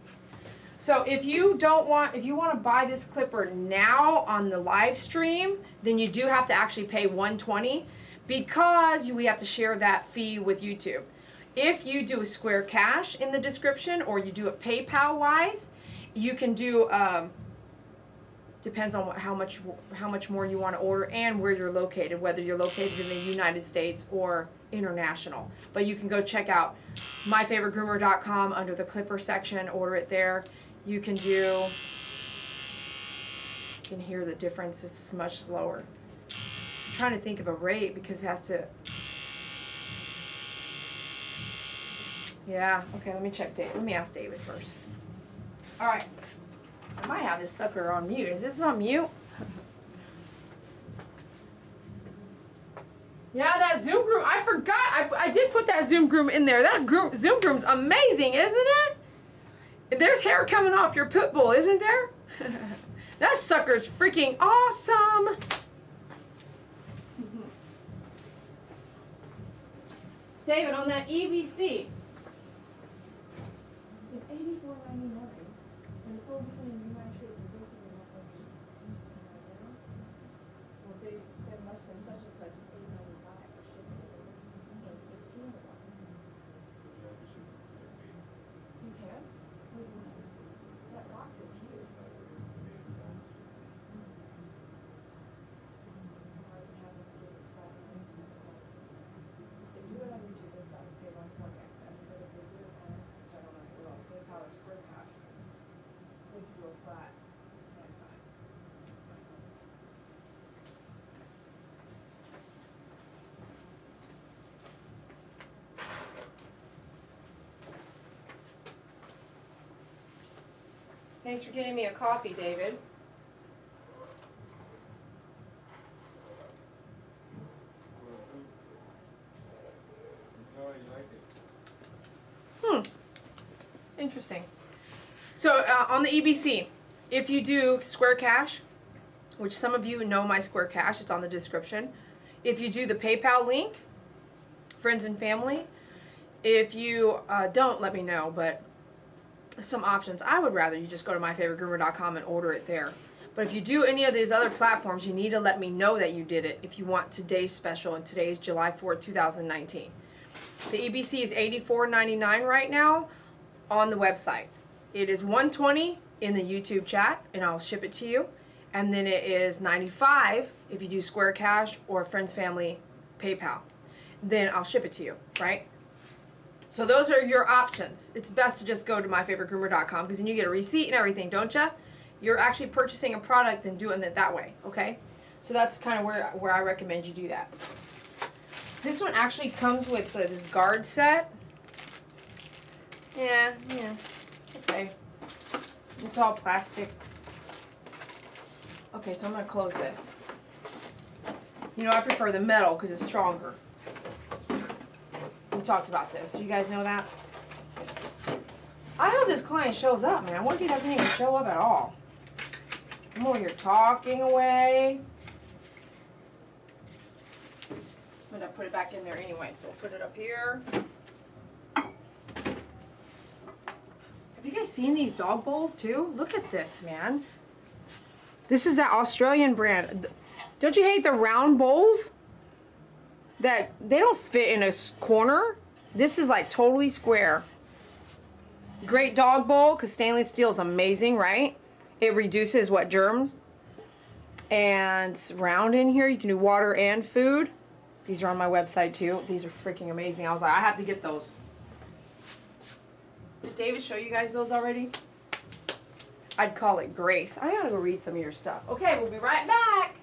So if you want to buy this clipper now on the live stream, then you do have to actually pay $120 because we have to share that fee with YouTube. If you do a Square Cash in the description or you do it PayPal wise, you can do, depends on how much more you want to order and where you're located, whether you're located in the United States or international. But you can go check out myfavoritegroomer.com under the clipper section, order it there. You can hear the difference, it's much slower. I'm trying to think of a rate because it has to, yeah, okay, let me check David. Let me ask David first. All right, I might have this sucker on mute. Is this on mute? Yeah, that Zoom Groom, I forgot. I did put that Zoom Groom in there. That Zoom Groom's amazing, isn't it? There's hair coming off your pit bull, isn't there? That sucker's freaking awesome. David, on that EBC, it's $84.99, and it's sold in the United States for basically not much. Well, they spend less than such and such as $8.95 for shipping. So it's $15. You can? That box is huge. They do it on YouTube and stuff. They run for next time. But if they do it on, I don't know, well, PayPal or Square Cash, they can do a flat $95. Thanks for getting me a coffee, David. No, you like it. Interesting. So on the EBC, if you do Square Cash, which some of you know my Square Cash, it's on the description. If you do the PayPal link, friends and family, if you don't, let me know, but some options. I would rather you just go to myfavoritegroomer.com and order it there. But if you do any of these other platforms, you need to let me know that you did it if you want today's special, and today's July 4th, 2019. The EBC is $84.99 right now on the website. It is $120 in the YouTube chat, and I'll ship it to you. And then it is $95 if you do Square Cash or Friends Family PayPal. Then I'll ship it to you, right? So those are your options. It's best to just go to myfavoritegroomer.com because then you get a receipt and everything, don't you? You're actually purchasing a product and doing it that way, okay? So that's kind of where I recommend you do that. This one actually comes with this guard set. Yeah, okay. It's all plastic. Okay, so I'm going to close this. You know, I prefer the metal because it's stronger. We talked about this. Do you guys know that? I hope this client shows up, man. What if he doesn't even show up at all? I'm over here talking away. I'm going to put it back in there anyway, so we'll put it up here. Have you guys seen these dog bowls too? Look at this, man. This is that Australian brand. Don't you hate the round bowls? That they don't fit in a corner. This is like totally square. Great dog bowl because stainless steel is amazing, right? It reduces what, germs? And it's round in here. You can do water and food. These are on my website too. These are freaking amazing. I was like, I have to get those. Did David show you guys those already? I'd call it Grace. I gotta go read some of your stuff. Okay, we'll be right back.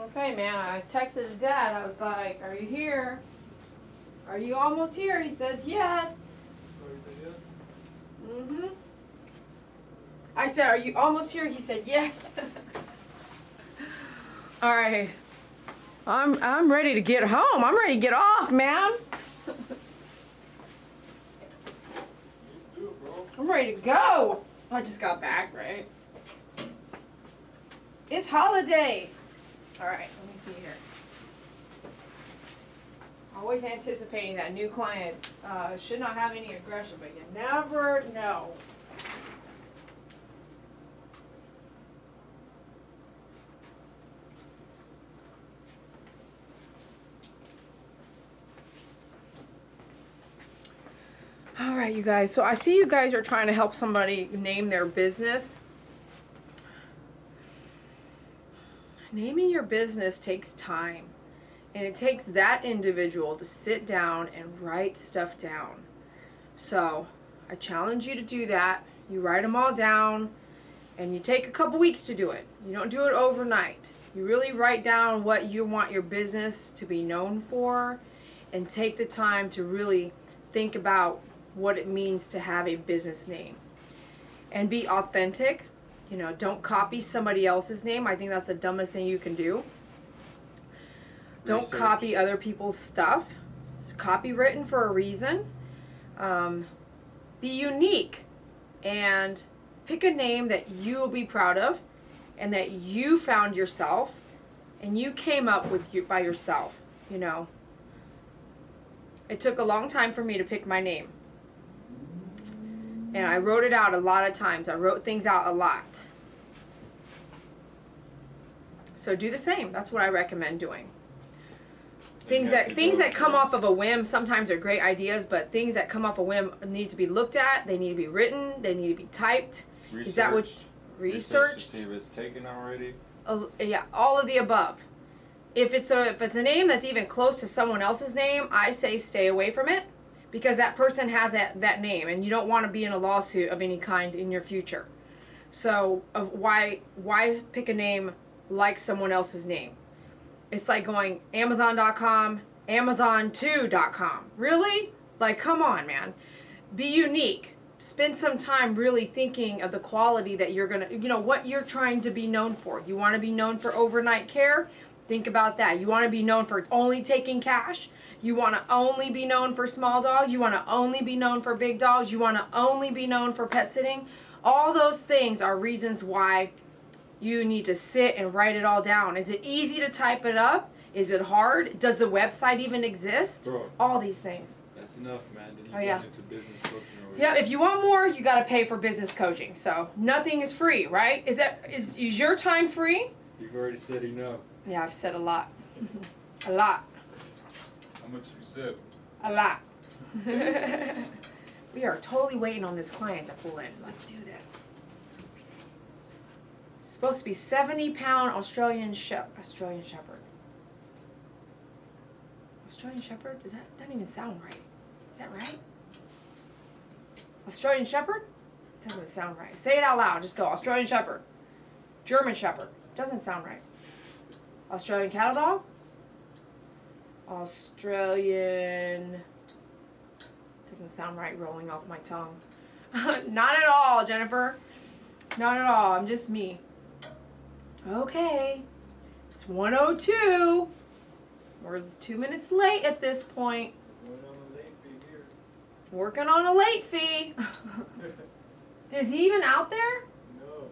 Okay, man, I texted Dad. I was like, are you here? Are you almost here? He says, yes. So you said yes? Mm-hmm. I said, are you almost here? He said, yes. All right. I'm ready to get home. I'm ready to get off, man. You do it, bro. I'm ready to go. I just got back, right? It's holiday. All right, let me see here. Always anticipating that new client should not have any aggression, but you never know. All right, you guys. So I see you guys are trying to help somebody name their business. Naming your business takes time. And it takes that individual to sit down and write stuff down. So I challenge you to do that. You write them all down and you take a couple weeks to do it. You don't do it overnight. You really write down what you want your business to be known for and take the time to really think about what it means to have a business name. And be authentic. You know, don't copy somebody else's name. I think that's the dumbest thing you can do. Don't Research. copy other people's stuff. It's copywritten for a reason. Be unique and pick a name that you will be proud of and that you found yourself and you came up with by yourself, you know. It took a long time for me to pick my name. And I wrote it out a lot of times. I wrote things out a lot. So do the same. That's what I recommend doing. Things that come off of a whim sometimes are great ideas, but things that come off a whim need to be looked at. They need to be written. They need to be typed. Is that what researched? To see if it's taken already. Yeah, all of the above. If it's a name that's even close to someone else's name, I say stay away from it because that person has that name, and you don't want to be in a lawsuit of any kind in your future. So, why pick a name like someone else's name? It's like going Amazon.com, Amazon2.com. Really? Like, come on, man. Be unique. Spend some time really thinking of the quality that you're going to, you know, what you're trying to be known for. You want to be known for overnight care? Think about that. You want to be known for only taking cash? You want to only be known for small dogs? You want to only be known for big dogs? You want to only be known for pet sitting? All those things are reasons why you need to sit and write it all down. Is it easy to type it up? Is it hard? Does the website even exist? Bro. All these things. That's enough, man. Then you Oh, yeah. get into business coaching over Yeah, here. if you want more, you got to pay for business coaching. So nothing is free, right? Is your time free? You've already said enough. Yeah, I've said a lot. A lot. How much you said? A lot. We are totally waiting on this client to pull in. Let's do this. It's supposed to be 70-pound Australian Shepherd. Australian Shepherd. Doesn't even sound right. Is that right? Australian Shepherd? Doesn't sound right. Say it out loud. Just go. Australian Shepherd. German Shepherd. Doesn't sound right. Australian Cattle Dog? Australian... Doesn't sound right rolling off my tongue. Not at all, Jennifer. Not at all. I'm just me. Okay. It's 1:02. We're 2 minutes late at this point. Going on a late fee here. Working on a late fee. Is he even out there? No.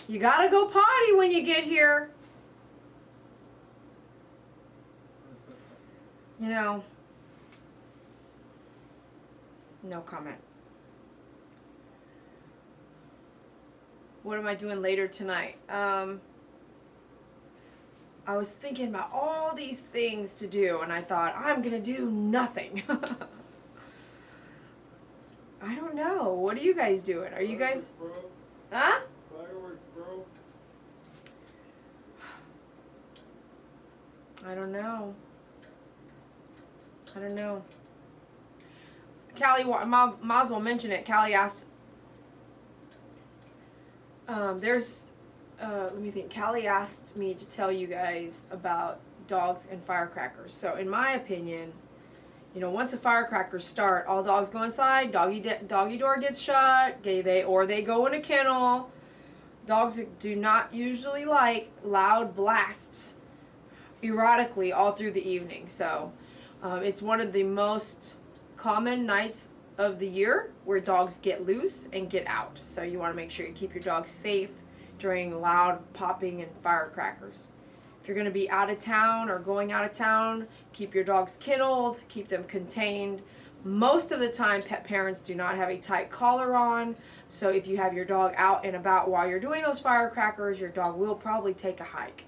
You gotta go potty when you get here. You know. No comment. What am I doing later tonight? I was thinking about all these things to do, and I thought, I'm gonna do nothing. I don't know. What are you guys doing? Are you guys... Fireworks, bro. Huh? Fireworks, bro. I don't know. I don't know. Callie, might as well mention it. Callie asked, there's let me think. Callie asked me to tell you guys about dogs and firecrackers. So in my opinion, you know, once the firecrackers start, all dogs go inside, doggy door gets shut, they go in a kennel. Dogs do not usually like loud blasts erotically all through the evening. So it's one of the most common nights of the year where dogs get loose and get out. So you want to make sure you keep your dog safe during loud popping and firecrackers. If you're going to be out of town or going out of town, keep your dogs kenneled, keep them contained. Most of the time, pet parents do not have a tight collar on, so if you have your dog out and about while you're doing those firecrackers, your dog will probably take a hike.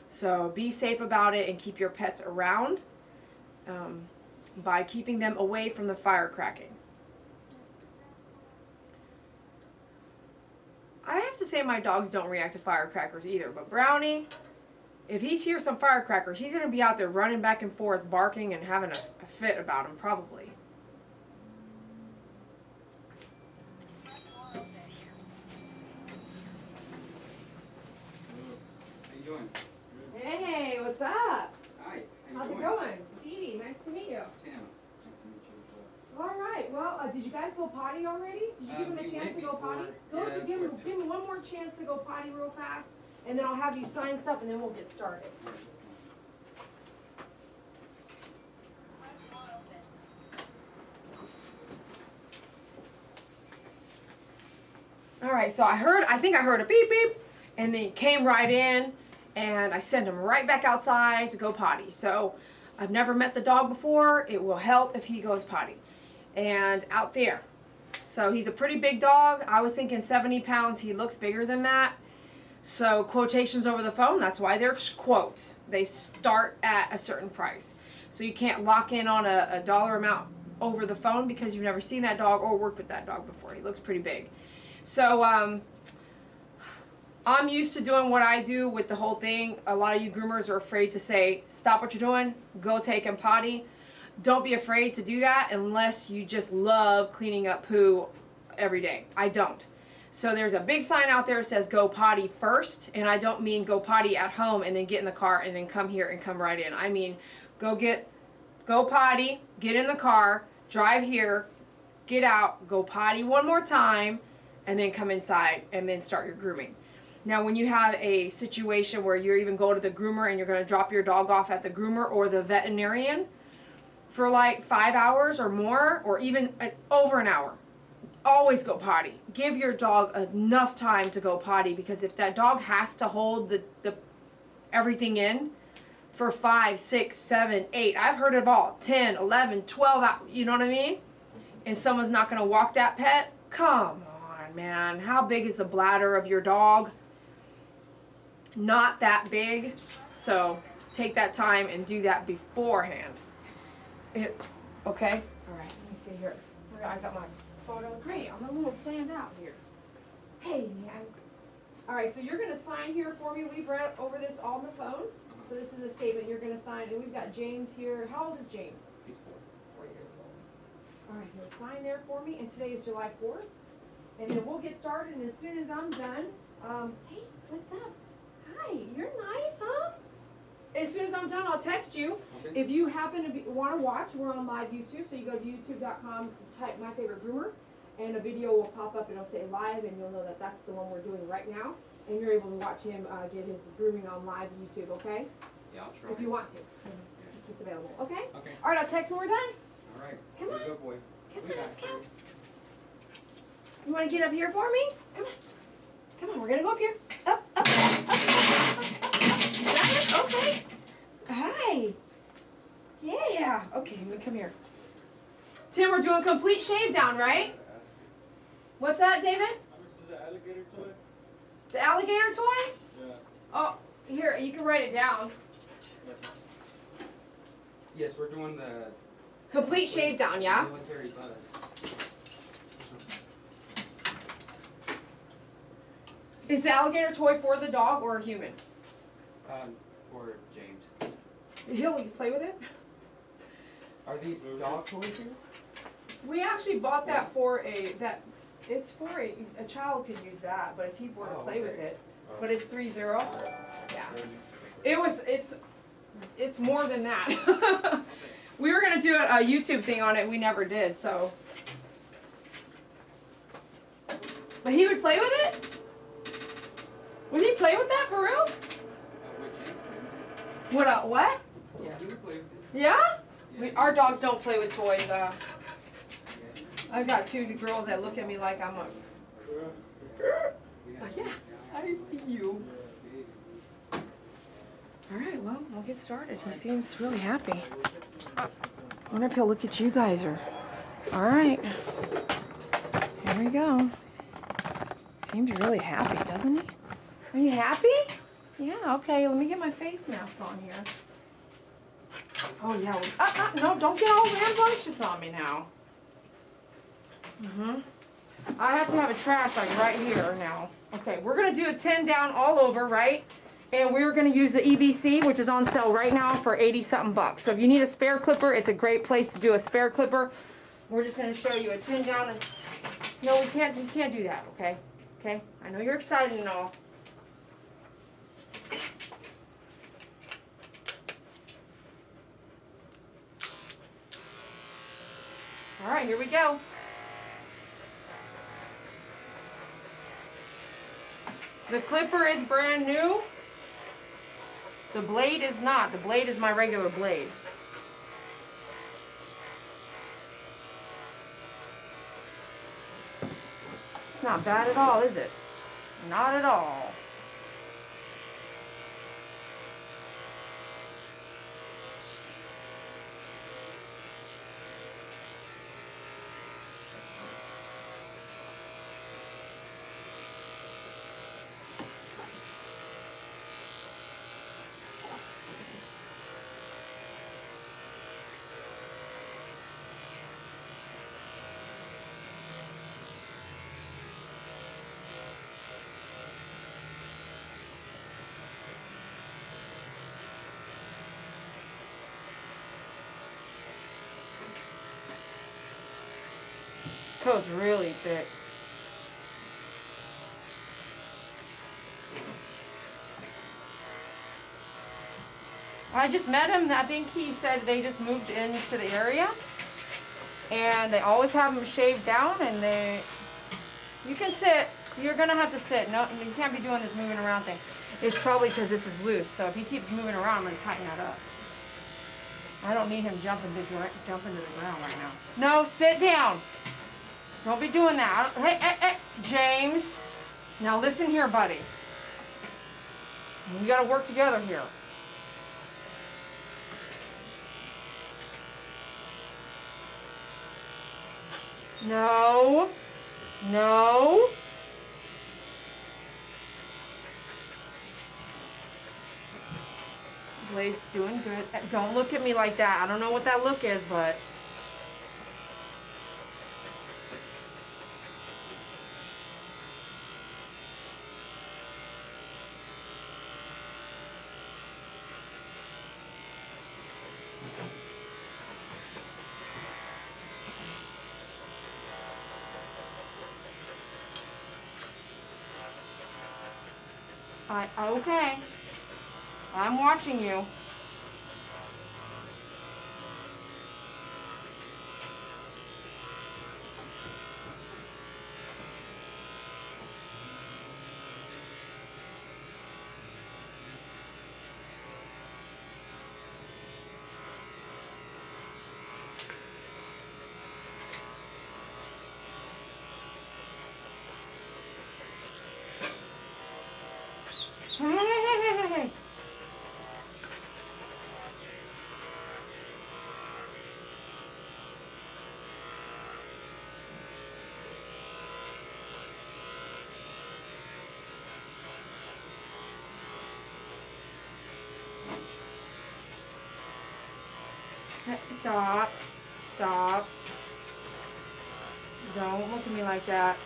So be safe about it and keep your pets around by keeping them away from the firecracking. I have to say my dogs don't react to firecrackers either, but Brownie, if he's hears some firecrackers, he's going to be out there running back and forth, barking and having a fit about him, probably. How you doing? Hey, what's up? Hi. How's it going? Edie, nice to meet you. Tim. Nice to meet you as well. All right. Well, did you guys go potty already? Did you give him a We chance went to go before. potty? Yeah, Go that's give what- him one more chance to go potty real fast, and then I'll have you sign stuff, and then we'll get started. All right. So I think I heard a beep beep, and then he came right in, and I sent him right back outside to go potty. So I've never met the dog before. It will help if he goes potty. And out there. So he's a pretty big dog. I was thinking 70 pounds. He looks bigger than that. So quotations over the phone, that's why they're quotes. They start at a certain price. So you can't lock in on a dollar amount over the phone because you've never seen that dog or worked with that dog before. He looks pretty big. So I'm used to doing what I do with the whole thing. A lot of you groomers are afraid to say, stop what you're doing, go take him potty. Don't be afraid to do that unless you just love cleaning up poo every day. I don't. So there's a big sign out there that says go potty first, and I don't mean go potty at home and then get in the car and then come here and come right in. I mean go potty, get in the car, drive here, get out, go potty one more time, and then come inside and then start your grooming. Now, when you have a situation where you're even go to the groomer and you're going to drop your dog off at the groomer or the veterinarian for like 5 hours or more, or even over an hour, always go potty. Give your dog enough time to go potty, because if that dog has to hold the everything in for 5, 6, 7, 8, I've heard it all, 10, 11, 12 hours, you know what I mean? And someone's not going to walk that pet? Come on, man. How big is the bladder of your dog? Not that big. So take that time and do that beforehand. Okay? All right, let me see here. I got my photo. Great, I'm a little planned out here. Hey, man. All right, so you're going to sign here for me. We've read over this all on the phone. So this is a statement you're going to sign. And we've got James here. How old is James? He's 4 years old. All right, he'll sign there for me. And today is July 4th. And then we'll get started. And as soon as I'm done, hey, what's up? Hi, you're nice, huh? As soon as I'm done, I'll text you. Okay. If you happen to want to watch, we're on live YouTube. So you go to youtube.com, type My Favorite Groomer, and a video will pop up. It'll say live, and you'll know that that's the one we're doing right now. And you're able to watch him get his grooming on live YouTube, okay? Yeah, I'll try. If you want to. Yes. It's just available, okay? Okay. All right, I'll text when we're done. All right. Come You're on. a good boy. Come We on, got let's go. you. You want to get up here for me? Come on. Come on, we're going to go up here. Up, up, up, up, up, up. Okay. Hi. Yeah. Okay, I'm going to come here. Tim, we're doing complete shave down, right? What's that, David? How much is the alligator toy? The alligator toy? Yeah. Oh, here, you can write it down. Yes, we're doing the Complete shave down, yeah? military buzz. Is the alligator toy for the dog or a human? For James. He'll play with it? Are these dog toys here? We actually bought that for it's for a child could use that, but if he were to Oh, play with okay. it. But it's 30. Yeah. It's more than that. We were gonna do a YouTube thing on it, we never did, so. But he would play with it? Would he play with that for real? What? Yeah, he would play with it. Yeah? Our dogs don't play with toys. I've got 2 girls that look at me like I'm a. Oh, yeah, I see you. All right, well, we'll get started. He seems really happy. I wonder if he'll look at you guys or. All right. Here we go. Seems really happy, doesn't he? Are you happy? Yeah, okay, let me get my face mask on here. Oh, yeah. No, don't get all rambunctious on me now. I have to have a trash like right here now. Okay, we're going to do a 10 down all over, right? And we're going to use the EBC, which is on sale right now for 80-something bucks. So if you need a spare clipper, it's a great place to do a spare clipper. We're just going to show you a 10 down. And no, we can't do that, okay? Okay? I know you're excited and all. All right, here we go. The clipper is brand new. The blade is not. The blade is my regular blade. It's not bad at all, is it? Not at all. Coat's really thick. I just met him. I think he said they just moved into the area, and they always have them shaved down. And you can sit. You're gonna have to sit. No, you can't be doing this moving around thing. It's probably because this is loose. So if he keeps moving around, I'm gonna tighten that up. I don't need him jumping to the ground right now. No, sit down. Don't be doing that. Hey, James. Now listen here, buddy. We gotta work together here. No. No. Blaze doing good. Don't look at me like that. I don't know what that look is, but. Okay. I'm watching you. Hey. Stop. Stop. Don't look at me like that.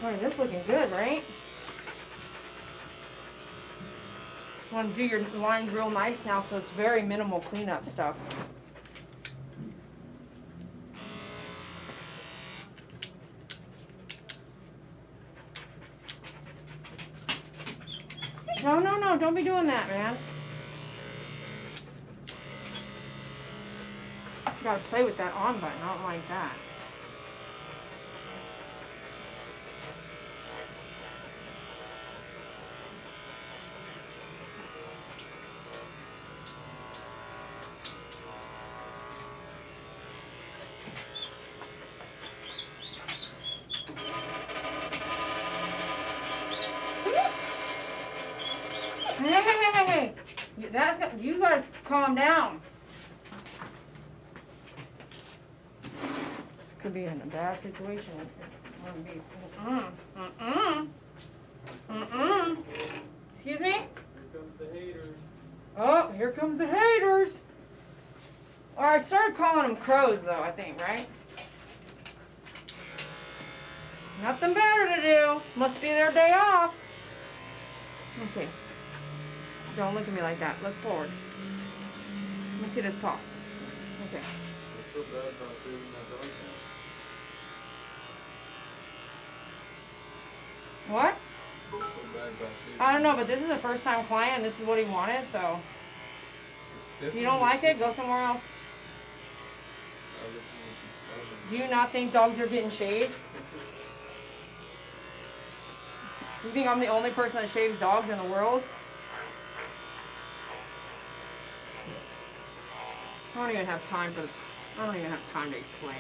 Boy, this looking good, right? Want to do your lines real nice now, so it's very minimal cleanup stuff. No, no, no, don't be doing that, man. You gotta play with that on button, not like that. Hey. You gotta calm down. This could be in a bad situation. Excuse me? Here comes the haters. Oh, here comes the haters. Or I started calling them crows though, I think, right? Nothing better to do. Must be their day off. Let me see. Don't look at me like that. Look forward. Let me see this paw. Let me see. I feel bad about feeding that dog. What? I feel bad about feeding. I don't know, but this is a first time client and this is what he wanted, so if you don't like it, go somewhere else. Do you not think dogs are getting shaved? You think I'm the only person that shaves dogs in the world? I don't even have time to explain.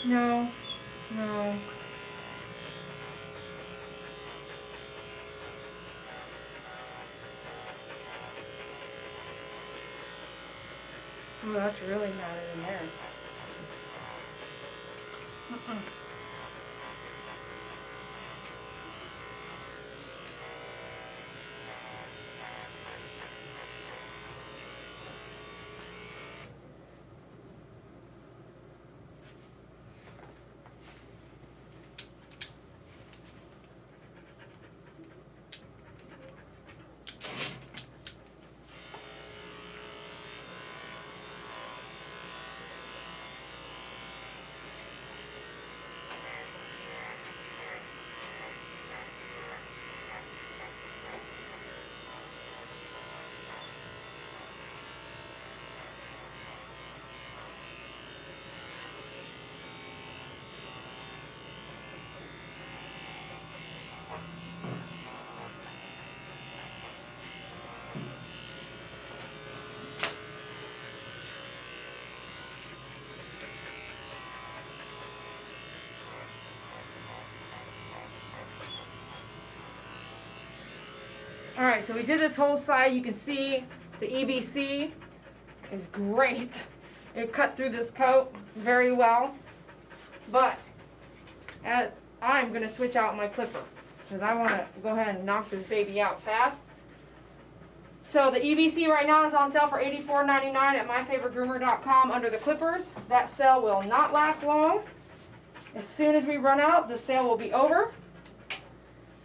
No. Oh, that's really not in there. Alright, so we did this whole side. You can see the EBC is great. It cut through this coat very well. But I'm going to switch out my clipper because I want to go ahead and knock this baby out fast. So the EBC right now is on sale for $84.99 at myfavoritegroomer.com under the clippers. That sale will not last long. As soon as we run out, the sale will be over.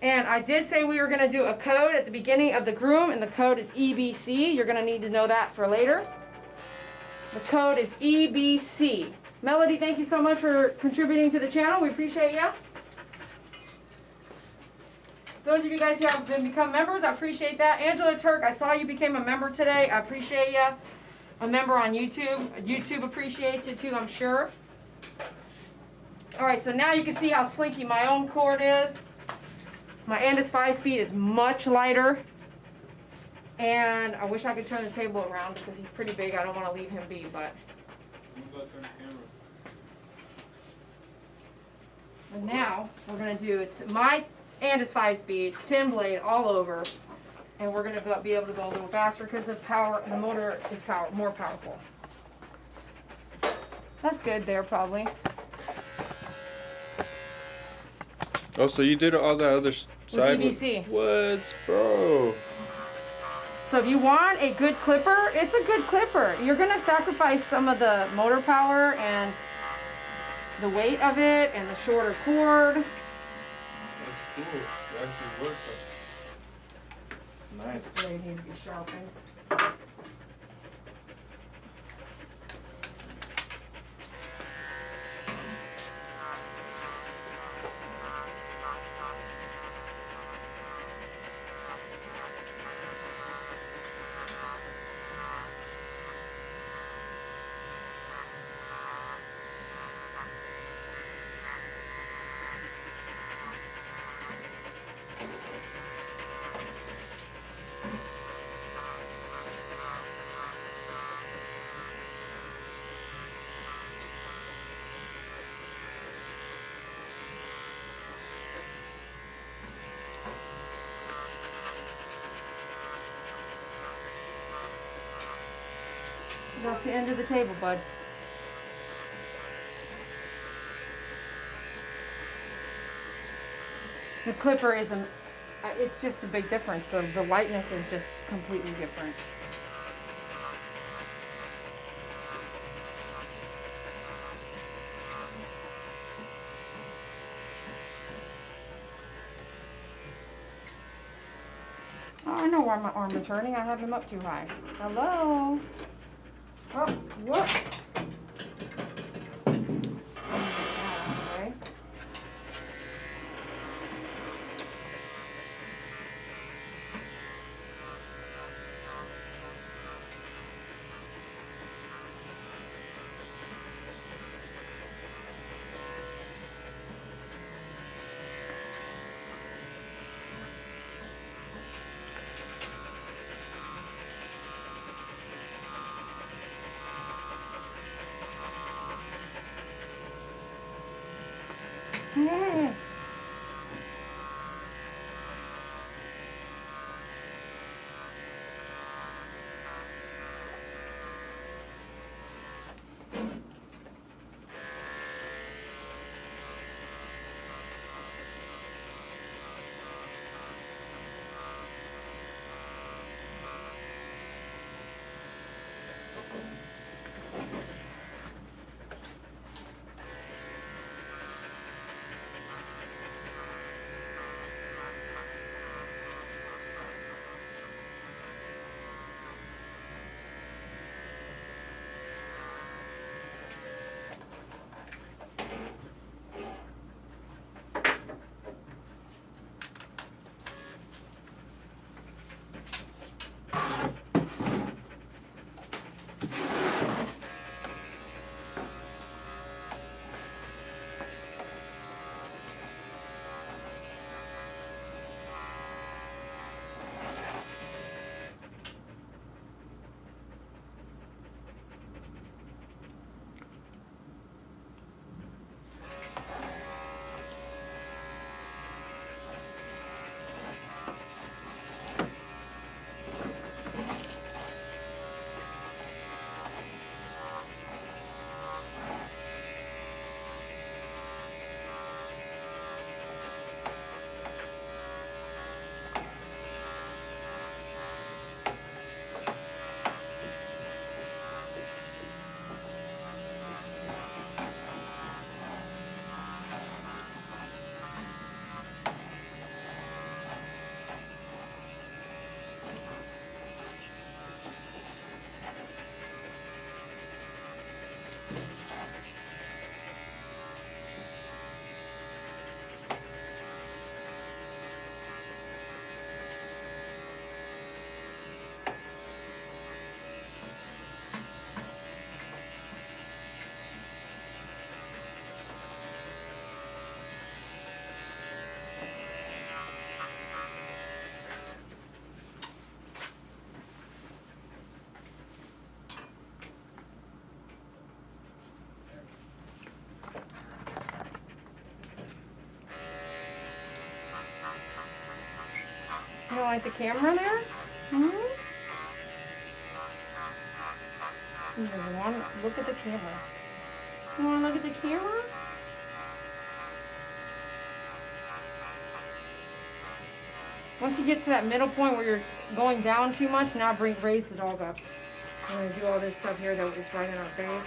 And I did say we were going to do a code at the beginning of the groom, and the code is EBC. You're going to need to know that for later. The code is EBC. Melody, thank you so much for contributing to the channel. We appreciate you. Those of you guys who have become members, I appreciate that. Angela Turk, I saw you became a member today. I appreciate you. A member on YouTube. YouTube appreciates you too, I'm sure. Alright, so now you can see how slinky my own cord is. My Andis 5-speed is much lighter. And I wish I could turn the table around because he's pretty big. I don't want to leave him be, but. And now we're gonna do it's my and it's 5-speed, 10 blade all over, and we're gonna be able to go a little faster because the motor is more powerful. That's good there probably. Oh, so you did all that other side with PVC. what, bro? So if you want a good clipper, it's a good clipper. You're gonna sacrifice some of the motor power and the weight of it and the shorter cord. That's cool. It actually works. Nice. This blade needs to be sharpened. That's the end of the table, bud. The clipper isn't, it's just a big difference. So the lightness is just completely different. Oh, I know why my arm is hurting. I have him up too high. Hello? Oh, what? Okay. Yeah. You don't like the camera there? Hmm? You want to look at the camera? You want to look at the camera? Once you get to that middle point where you're going down too much, now raise the dog up. I'm going to do all this stuff here that was right in our face.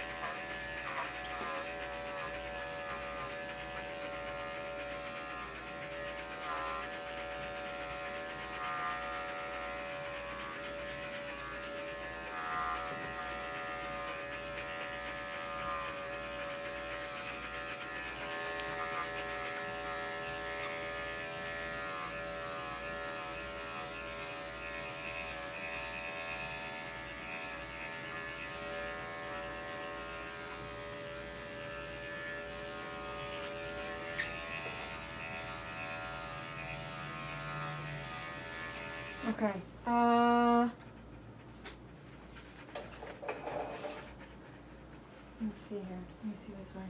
Okay. Let's see here. Let me see this way.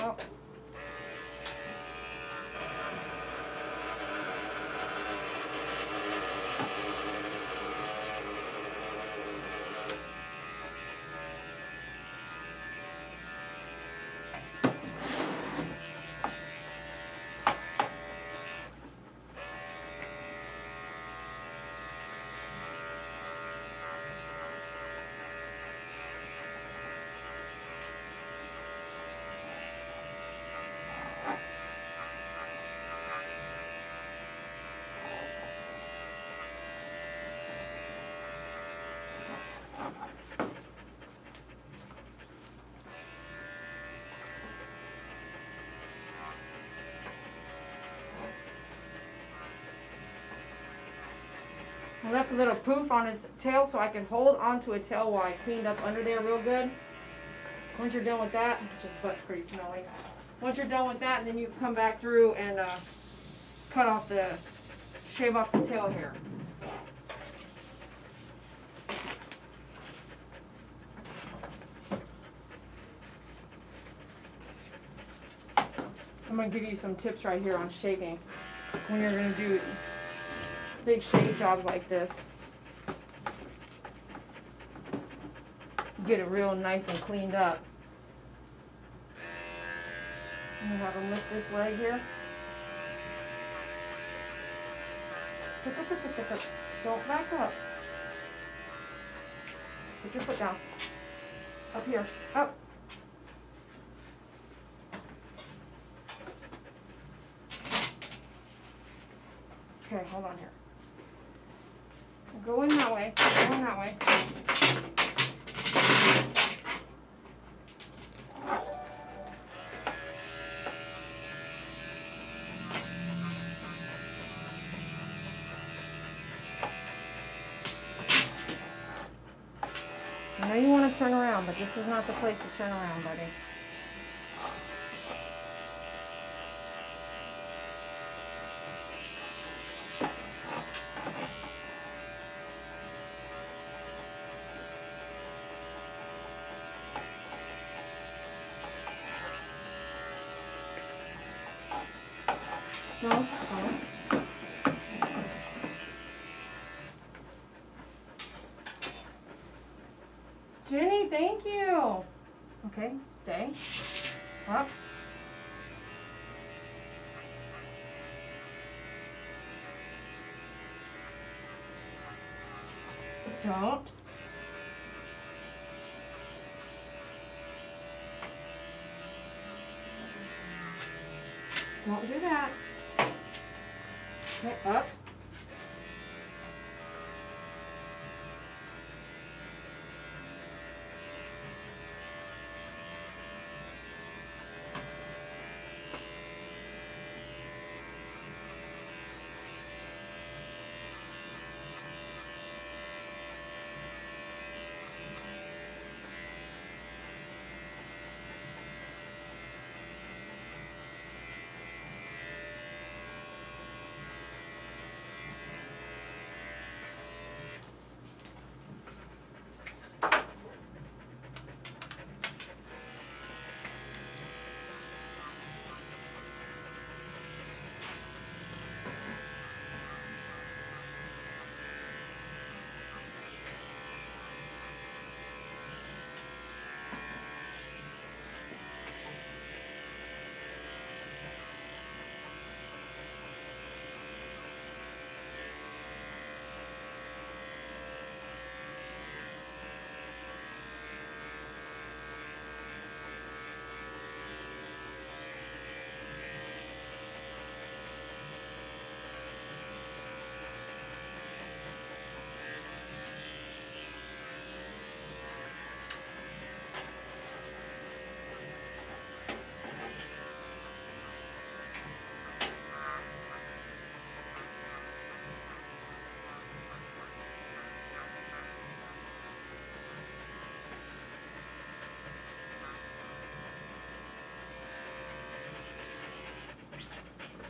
Oh. I left a little poof on his tail so I can hold onto a tail while I cleaned up under there real good. Once you're done with that, which his butt's pretty smelly. Once you're done with that, then you come back through and shave off the tail hair. I'm going to give you some tips right here on shaving when you're going to do big shave jobs like this. Get it real nice and cleaned up. I'm going to have him lift this leg here. Don't back up. Put your foot down. Up here. Up. Okay, hold on here. Go in that way. Go in that way. I know you want to turn around, but this is not the place to turn around, buddy. No. Jenny, thank you. Okay, stay. Up. Don't. Don't do that. Okay, up.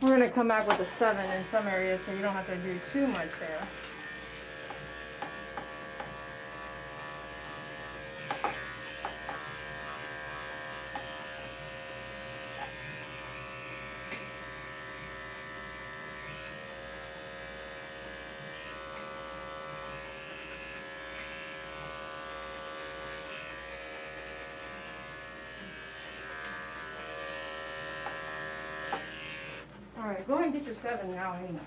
We're gonna come back with a 7 in some areas, so you don't have to do too much there. Alright, go ahead and get your 7 now anyway.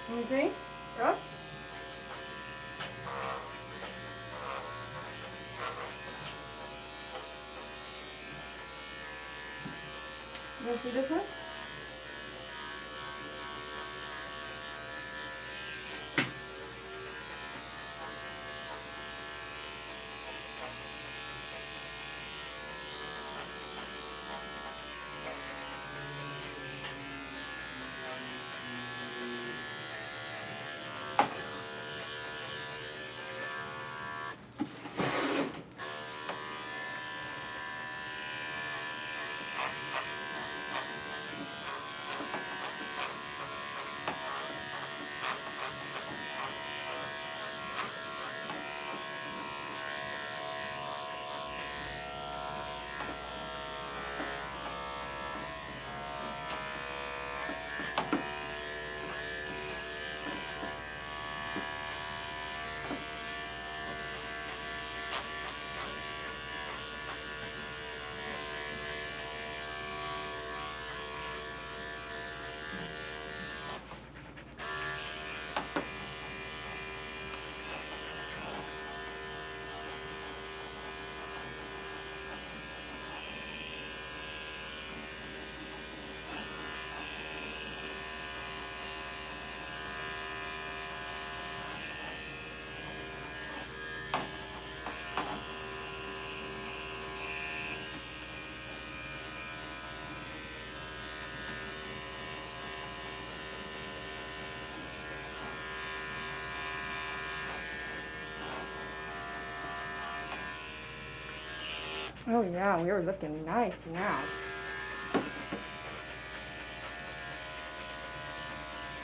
Let me see. Up. You want to see this one? Oh yeah, we are looking nice now.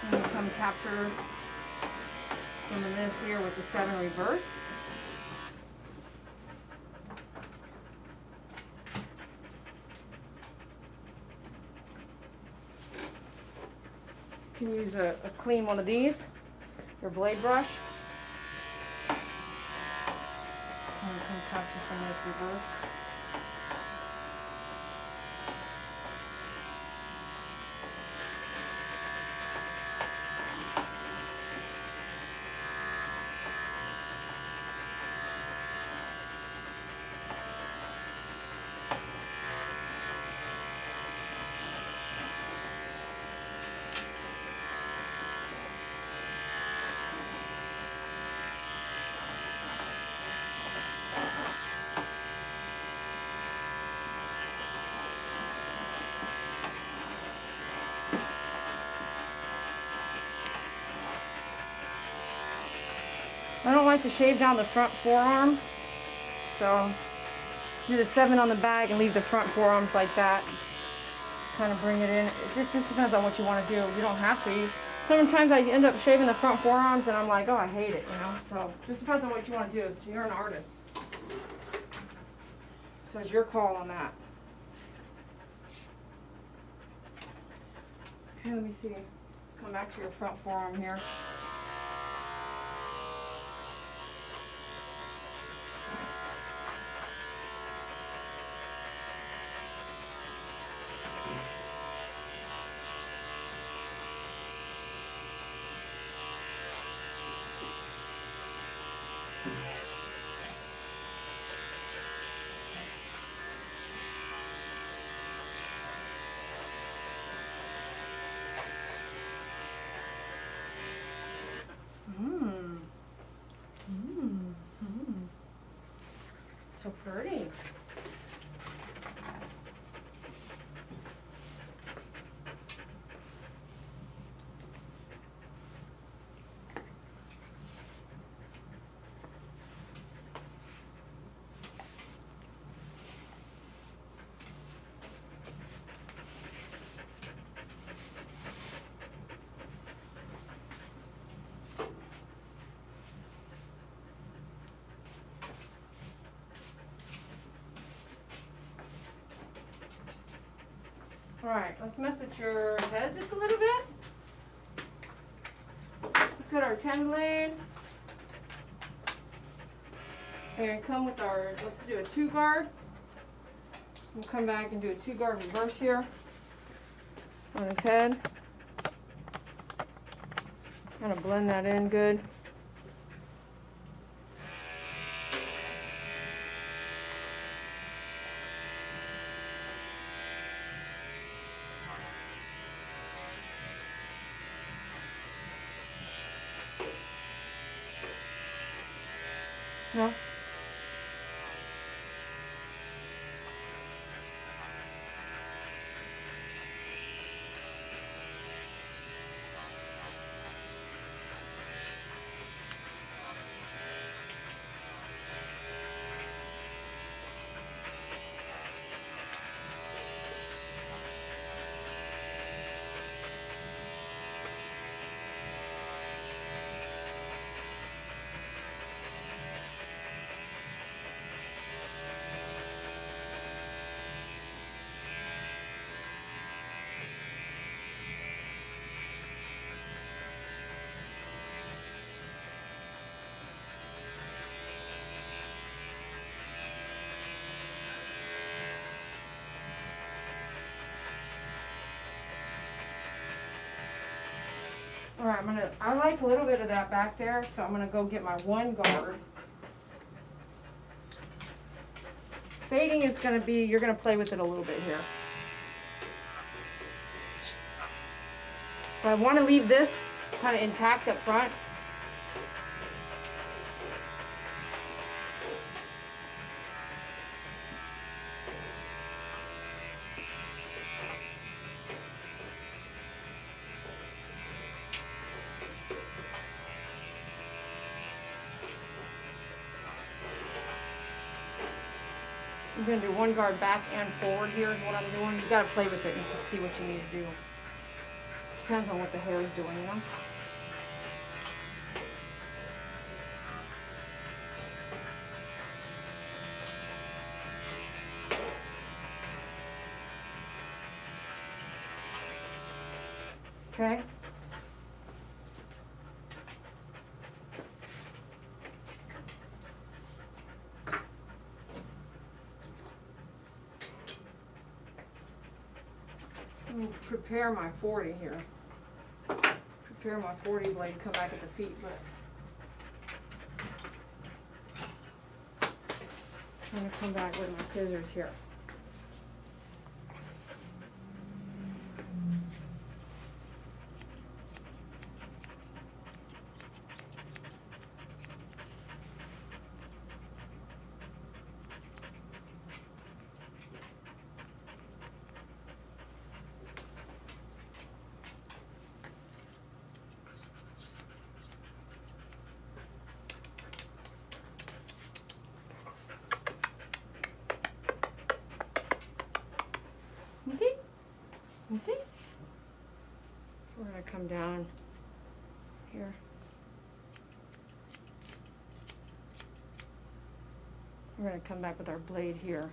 I'm gonna come capture some of this here with the 7 reverse. You can use a clean one of these, your blade brush. I'm gonna come capture some of this reverse. I don't like to shave down the front forearms, so do the 7 on the back and leave the front forearms like that. Kind of bring it in. It just depends on what you want to do. You don't have to. Sometimes I end up shaving the front forearms and I'm like, oh, I hate it, you know. So just depends on what you want to do. You're an artist, so it's your call on that. Okay, let me see. Let's come back to your front forearm here. Alright, let's mess with your head just a little bit. Let's go to our 10 blade. And come with our, let's do a 2 guard. We'll come back and do a 2 guard reverse here on his head. Kind of blend that in good. No? Alright, I like a little bit of that back there, so I'm gonna go get my 1 guard. Fading is gonna be, you're gonna play with it a little bit here. So I wanna leave this kind of intact up front. I'm going to do 1 guard back and forward here is what I'm doing. You got to play with it and just see what you need to do. Depends on what the hair is doing, you know? Okay. Let me prepare my 40 here. Prepare my 40 blade, come back at the feet, but I'm gonna come back with my scissors here. You see? You see? We're gonna come down here. We're gonna come back with our blade here.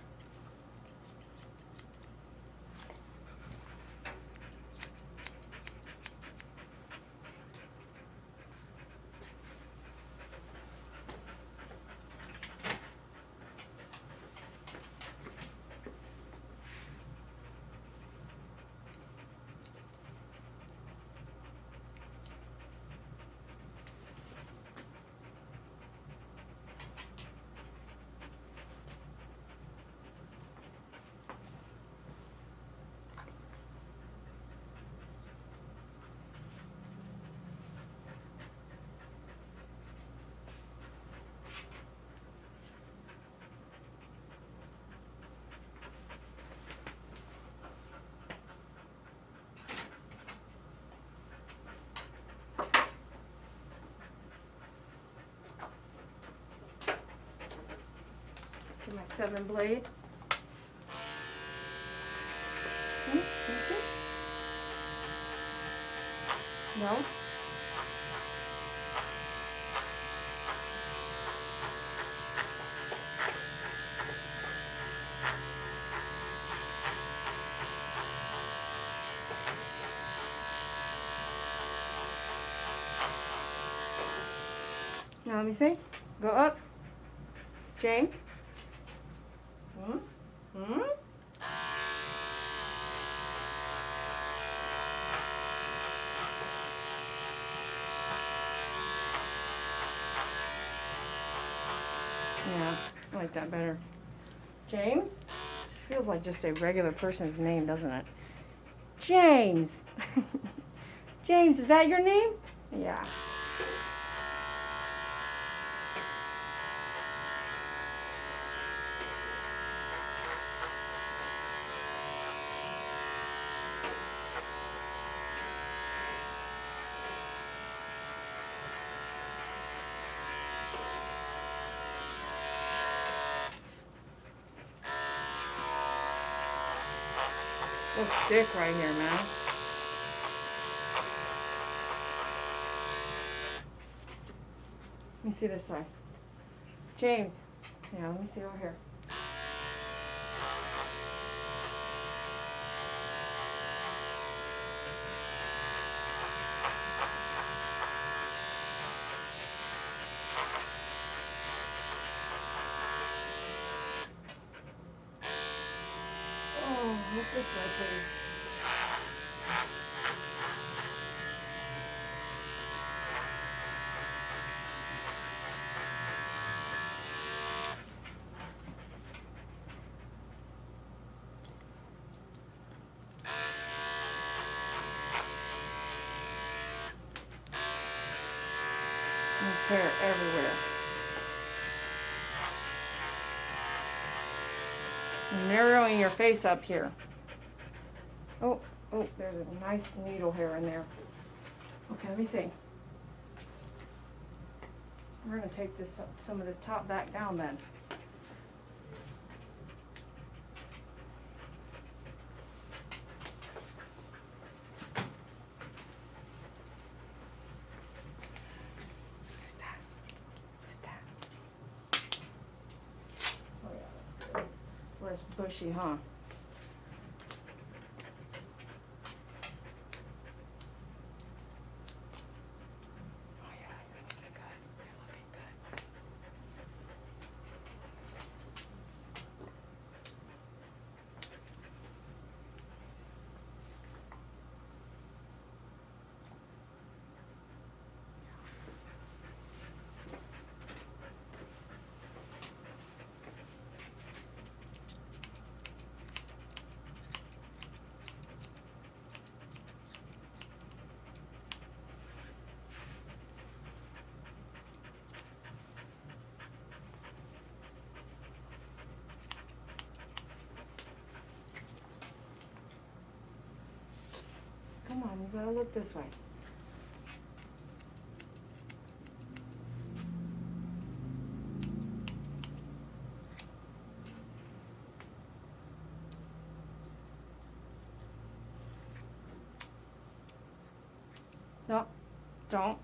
Get my 7 blade. You see? No? Now let me see. Go up. James. Yeah, I like that better. James? Feels like just a regular person's name, doesn't it? James. James, is that your name? Yeah. Looks sick right here, man. Let me see this side. James. Yeah, let me see over here. Oh, look this way, please. There's hair everywhere. Narrowing your face up here. Oh, there's a nice needle hair in there. Okay, let me see. We're gonna take this some of this top back down then. Who's that? Who's that? Oh yeah, that's good. It's less bushy, huh? Oh yeah, you're looking good. You're looking good. Come on, you gotta look this way. No, don't.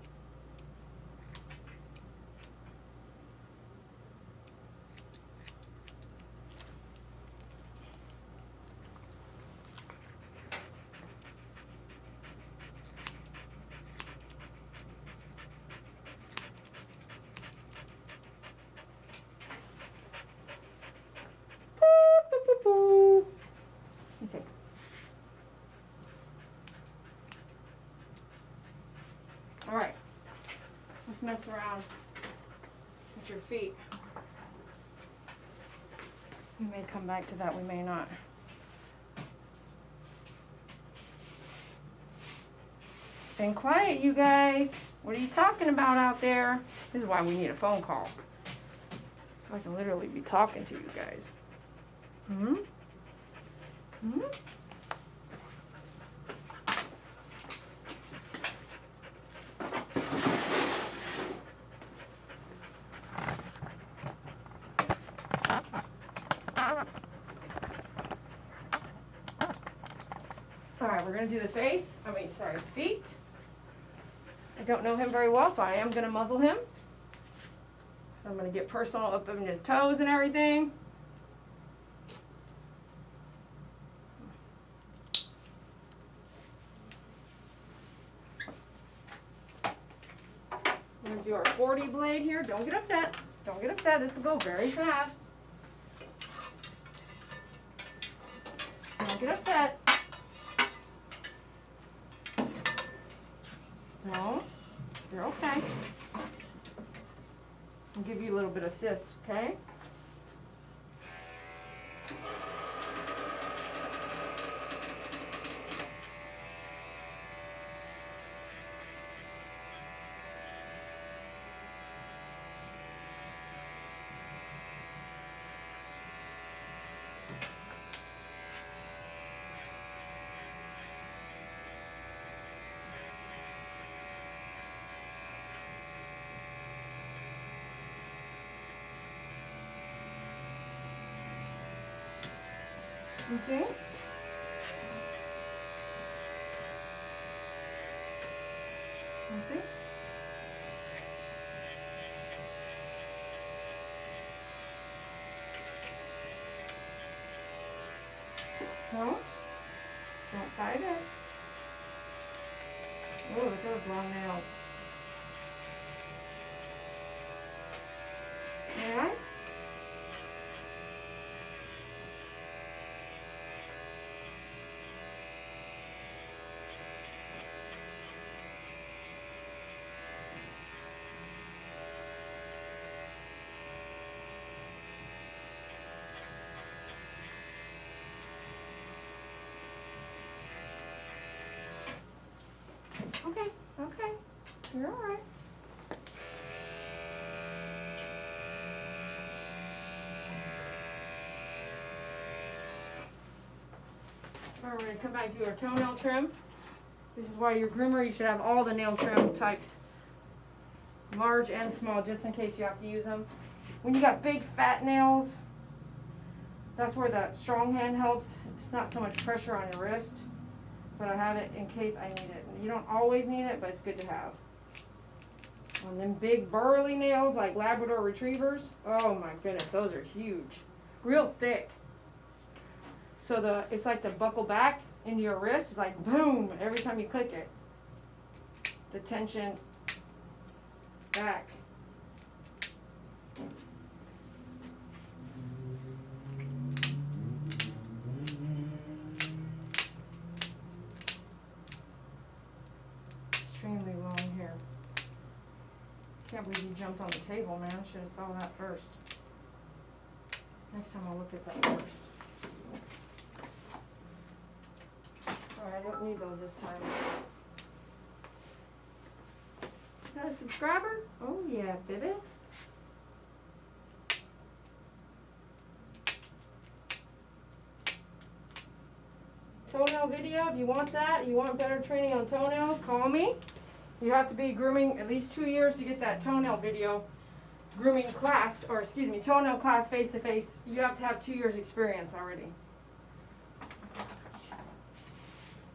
Boo. Let me see. All right, let's mess around with your feet. We may come back to that, we may not. Been quiet, you guys. What are you talking about out there? This is why we need a phone call. So I can literally be talking to you guys. All right, we're gonna do the face. The feet. I don't know him very well, so I am gonna muzzle him. So I'm gonna get personal up in his toes and everything. We're gonna do our 40 blade here. Don't get upset. Don't get upset. This will go very fast. Don't get upset. No, you're okay. I'll give you a little bit of assist, okay? You see? You see? Don't fight it. Oh, look at those long nails. Yeah? Okay, okay. You're all right. All right, we're gonna come back to our toenail trim. This is why your groomer, you should have all the nail trim types, large and small, just in case you have to use them. When you got big fat nails, that's where the strong hand helps. It's not so much pressure on your wrist, but I have it in case I need it. You don't always need it, but it's good to have. On them big burly nails like Labrador Retrievers, oh my goodness, those are huge. Real thick. So it's like the buckle back into your wrist. It's like boom every time you click it. The tension back. Extremely long hair. Can't believe you jumped on the table, man. Should have saw that first. Next time I'll look at that first. Alright, I don't need those this time. Got a subscriber? Oh yeah, baby. Toenail video, if you want that, you want better training on toenails, call me. You have to be grooming at least 2 years to get that toenail video grooming class, or excuse me, toenail class face to face. You have to have 2 years experience already.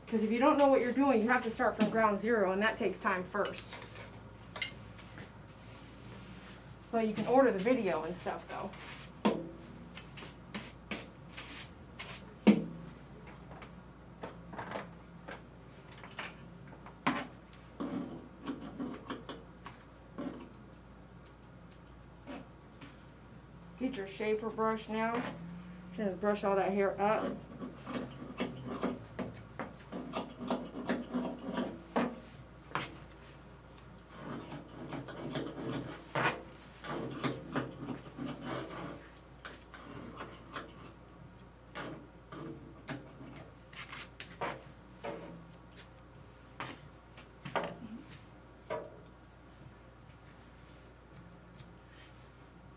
Because if you don't know what you're doing, you have to start from ground zero, and that takes time first. But you can order the video and stuff though. Get your shaper brush now. Just brush all that hair up.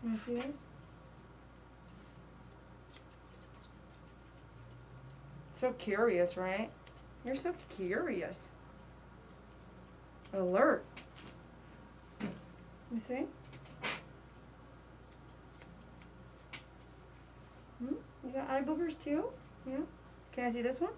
You see this? So curious, right? You're so curious. Alert. You see? You got eye boogers too? Yeah? Can I see this one?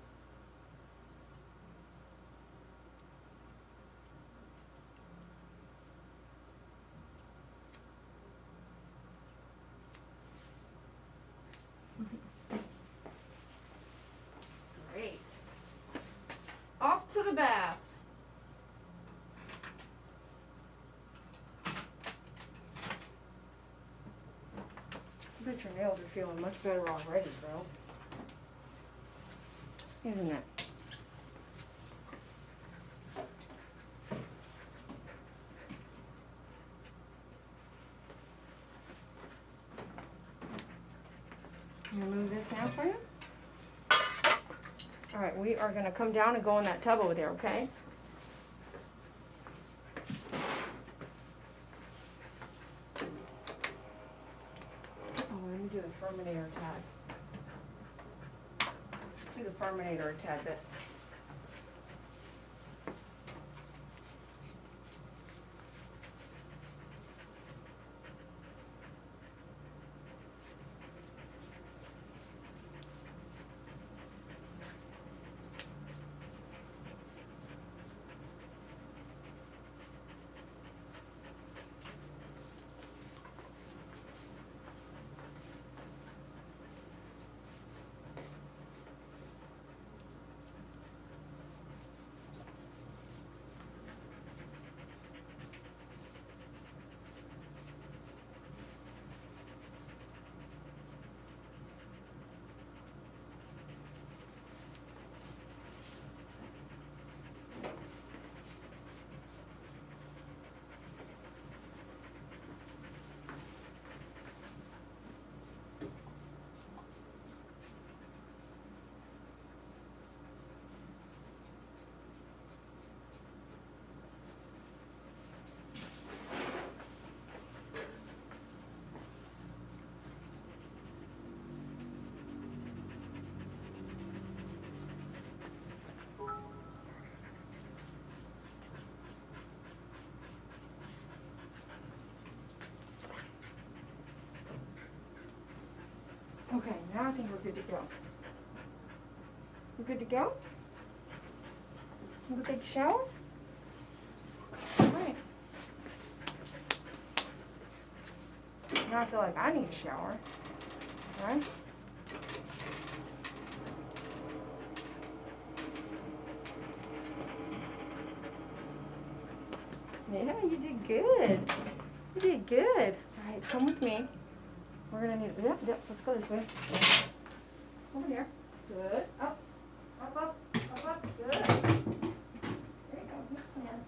Great. Off to the bath. bet your nails are feeling much better already, bro. Isn't it? I'm gonna move this now for you. All right, we are gonna come down and go in that tub over there, okay? Oh, let me do the Furminator a tad. Do the Furminator a tad bit. Okay, now I think we're good to go. We're good to go? You go take a shower? Alright. Now I feel like I need a shower. Alright? Yeah, you did good. You did good. Alright, come with me. We're gonna need, yep, let's go this way. Over here. Good. Up, good. There you go. Come here.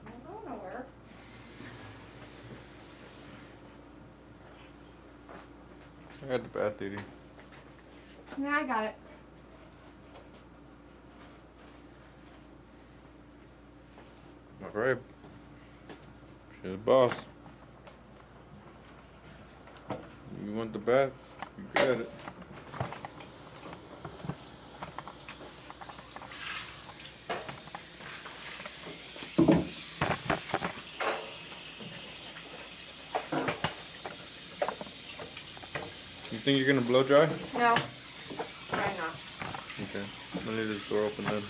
Don't go nowhere. I had the bath duty. Yeah, I got it. Alright. She's the boss. You want the bath? You got it. You think you're gonna blow dry? No. Try not. Okay. I'll leave this door open then.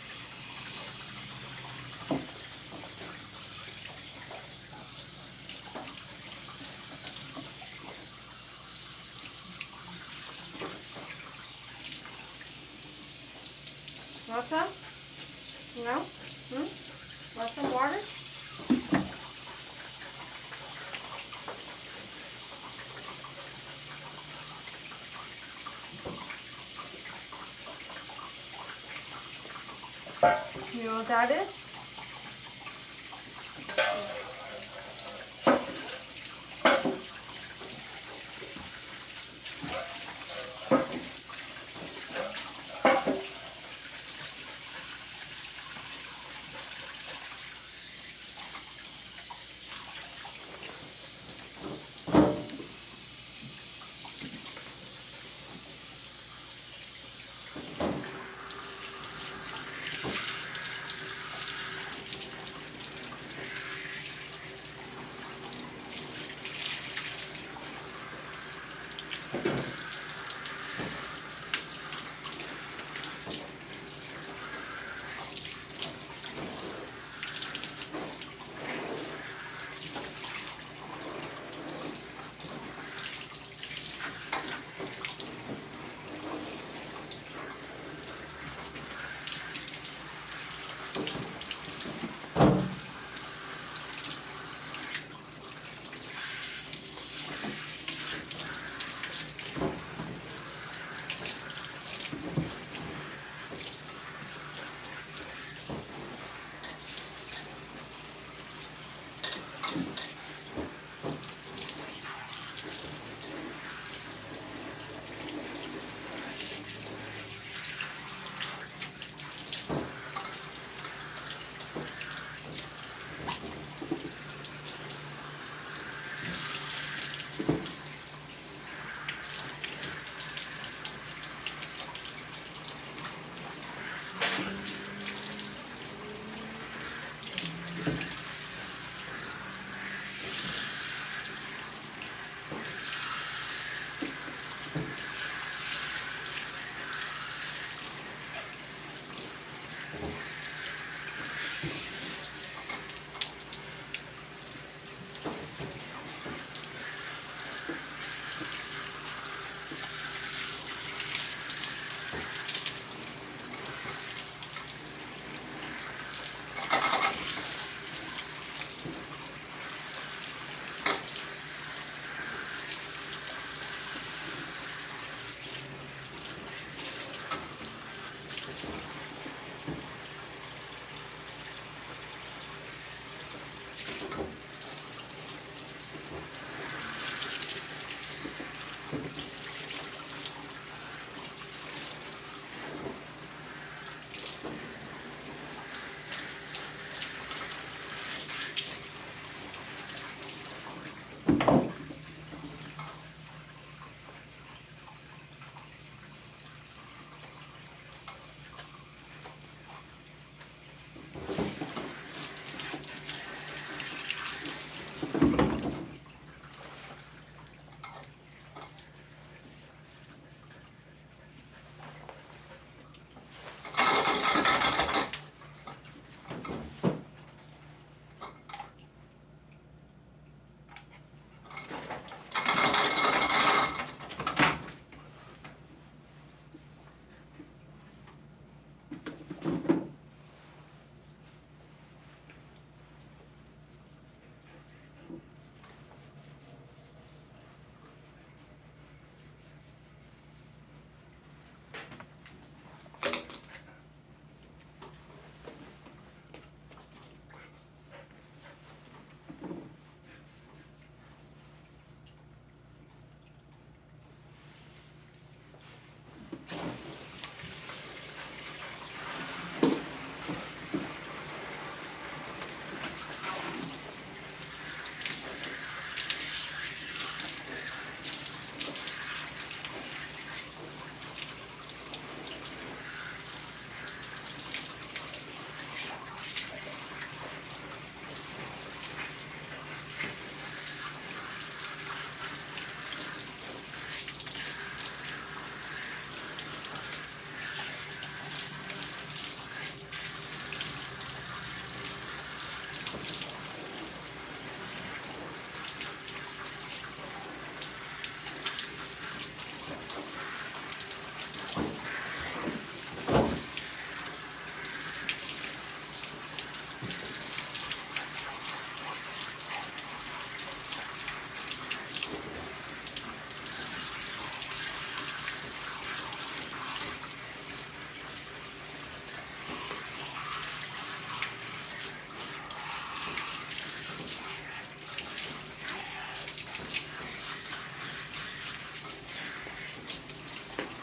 Want some? No? Want some water? You know what that is?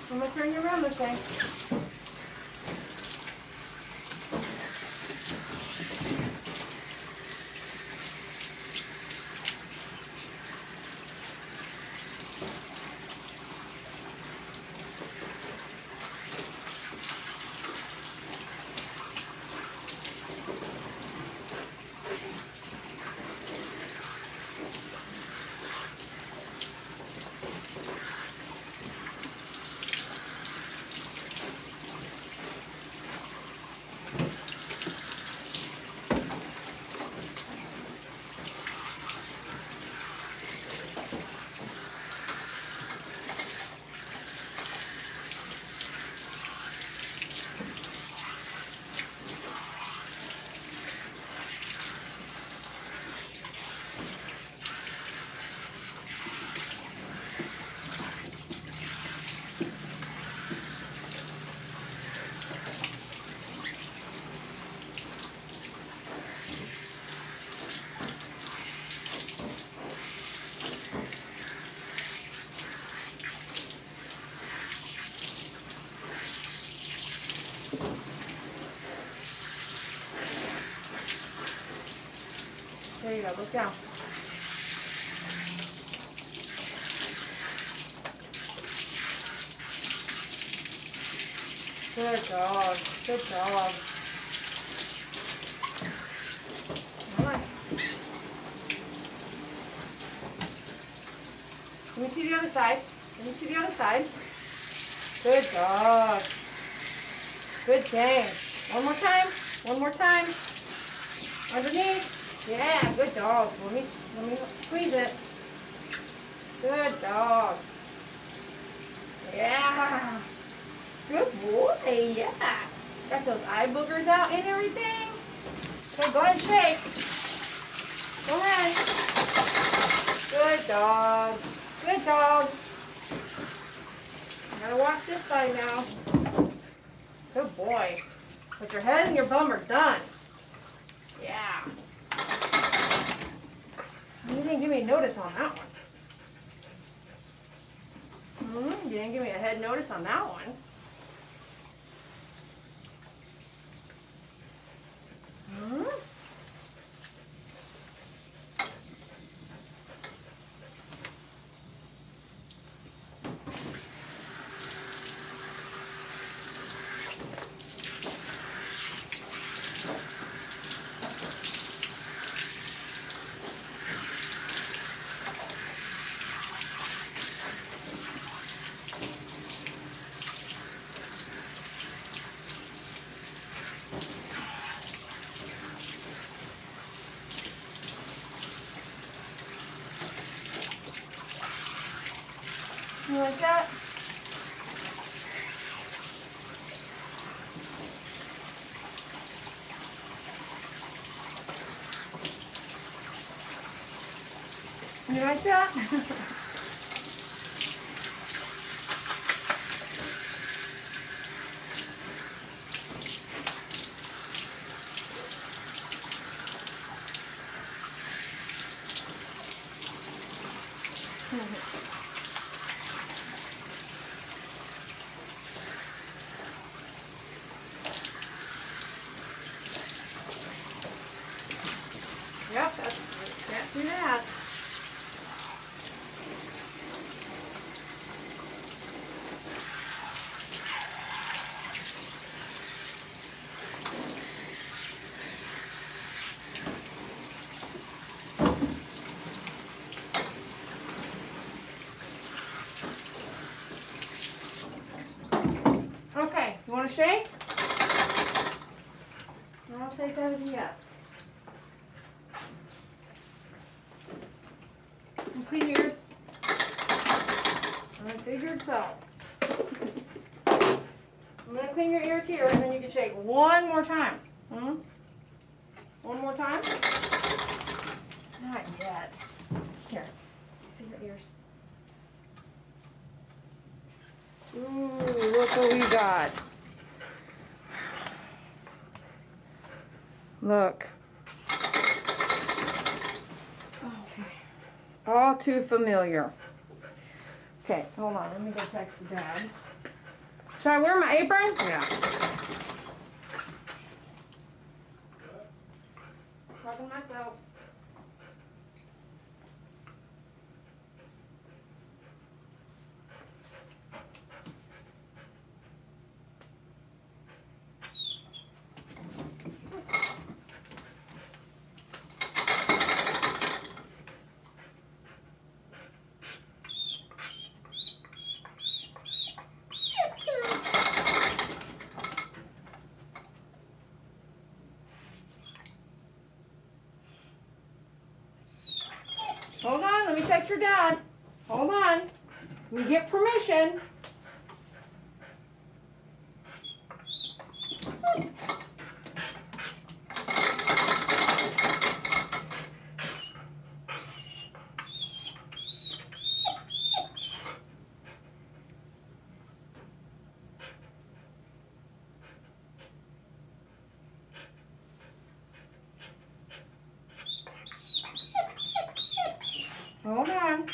I'm gonna turn you around this way. There you go, look down. Good dog, good dog. Come on. Let me see the other side. Let me see the other side. Good dog. Good change. One more time. One more time. Underneath. Yeah, good dog. Let me squeeze it. Good dog. Yeah. Good boy. Yeah. Got those eye boogers out and everything. Okay, go ahead and shake. Go ahead. Good dog. Good dog. I gotta watch this side now. Good boy. But your head and your bum are done. Yeah. You didn't give me a notice on that one. You didn't give me a head notice on that one. You like that? You like that? Yep, can't do that. Okay, you want to shake? I'll take that as a yes. And clean your ears. I figured so. I'm going to clean your ears here, and then you can shake one more time. One more time? Not yet. Here. See your ears. Ooh, look what we got. Look. Okay. All too familiar. Okay, hold on. Let me go text the dad. Should I wear my apron? Yeah. Talking to myself. Hold on, let me text your dad. Hold on. Let me get permission. Hold on.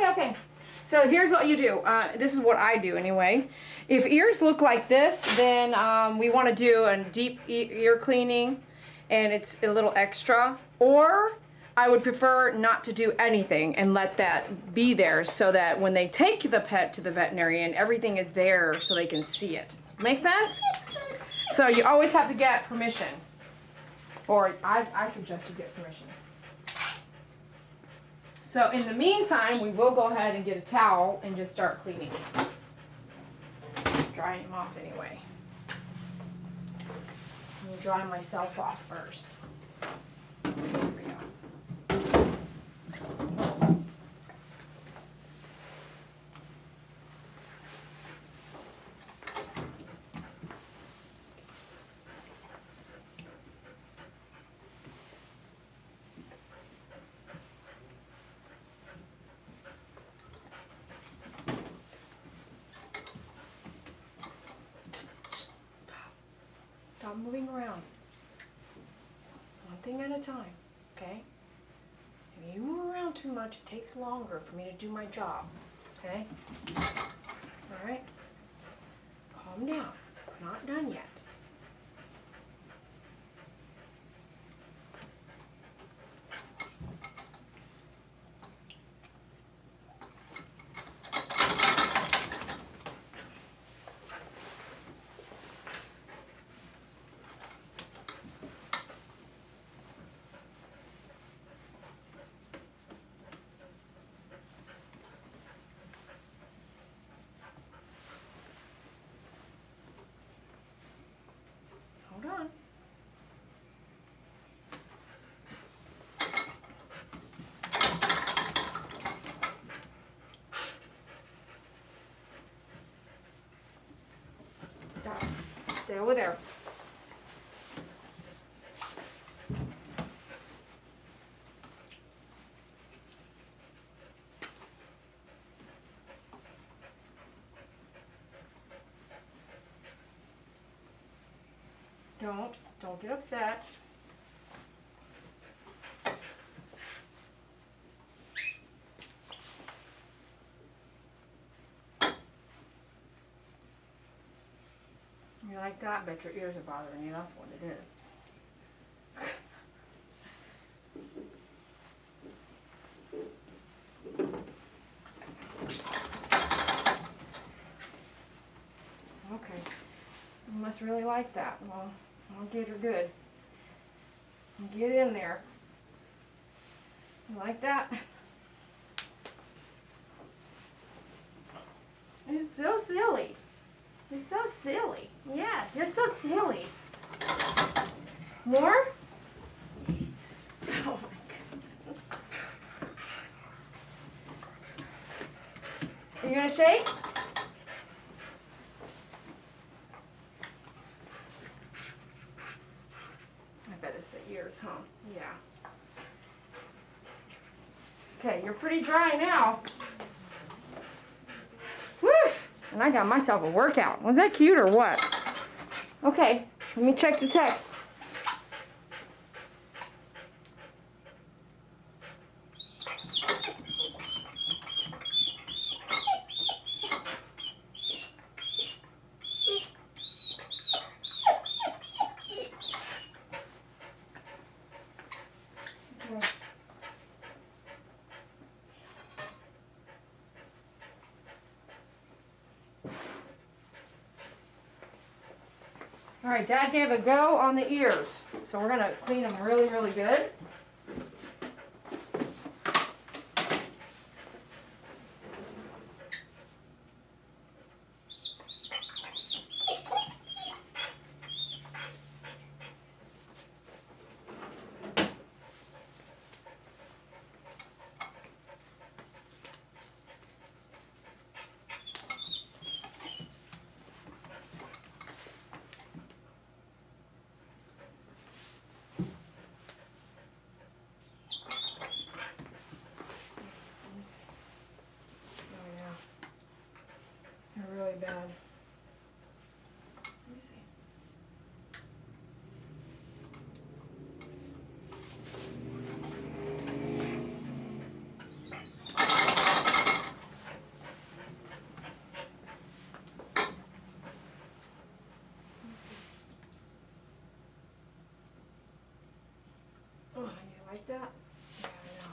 Okay. So here's what you do. This is what I do anyway. If ears look like this, then we want to do a deep ear cleaning, and it's a little extra. Or I would prefer not to do anything and let that be there so that when they take the pet to the veterinarian, everything is there so they can see it. Make sense? So you always have to get permission. Or I suggest you get permission. So in the meantime, we will go ahead and get a towel and just start cleaning. Drying him off anyway. I'm gonna dry myself off first. There we go. Stop moving around. One thing at a time, okay? If you move around too much, it takes longer for me to do my job, okay? All right? Calm down. We're not done yet. Hold on. Stop. Stay over there. Don't get upset. You like that? Bet your ears are bothering you. That's what it is. Okay. You must really like that. Well, I'll get her good. Get in there. You like that? You're so silly. You're so silly. Yeah, you're so silly. More? Oh my God. Are you gonna shake? I bet it's the ears, huh? Yeah. Okay, you're pretty dry now. Woo! And I got myself a workout. Was that cute or what? Okay, let me check the text. All right, Dad gave a go on the ears, so we're gonna clean them really, really good. Really bad. Let me see. Oh, you like that? Yeah, I know.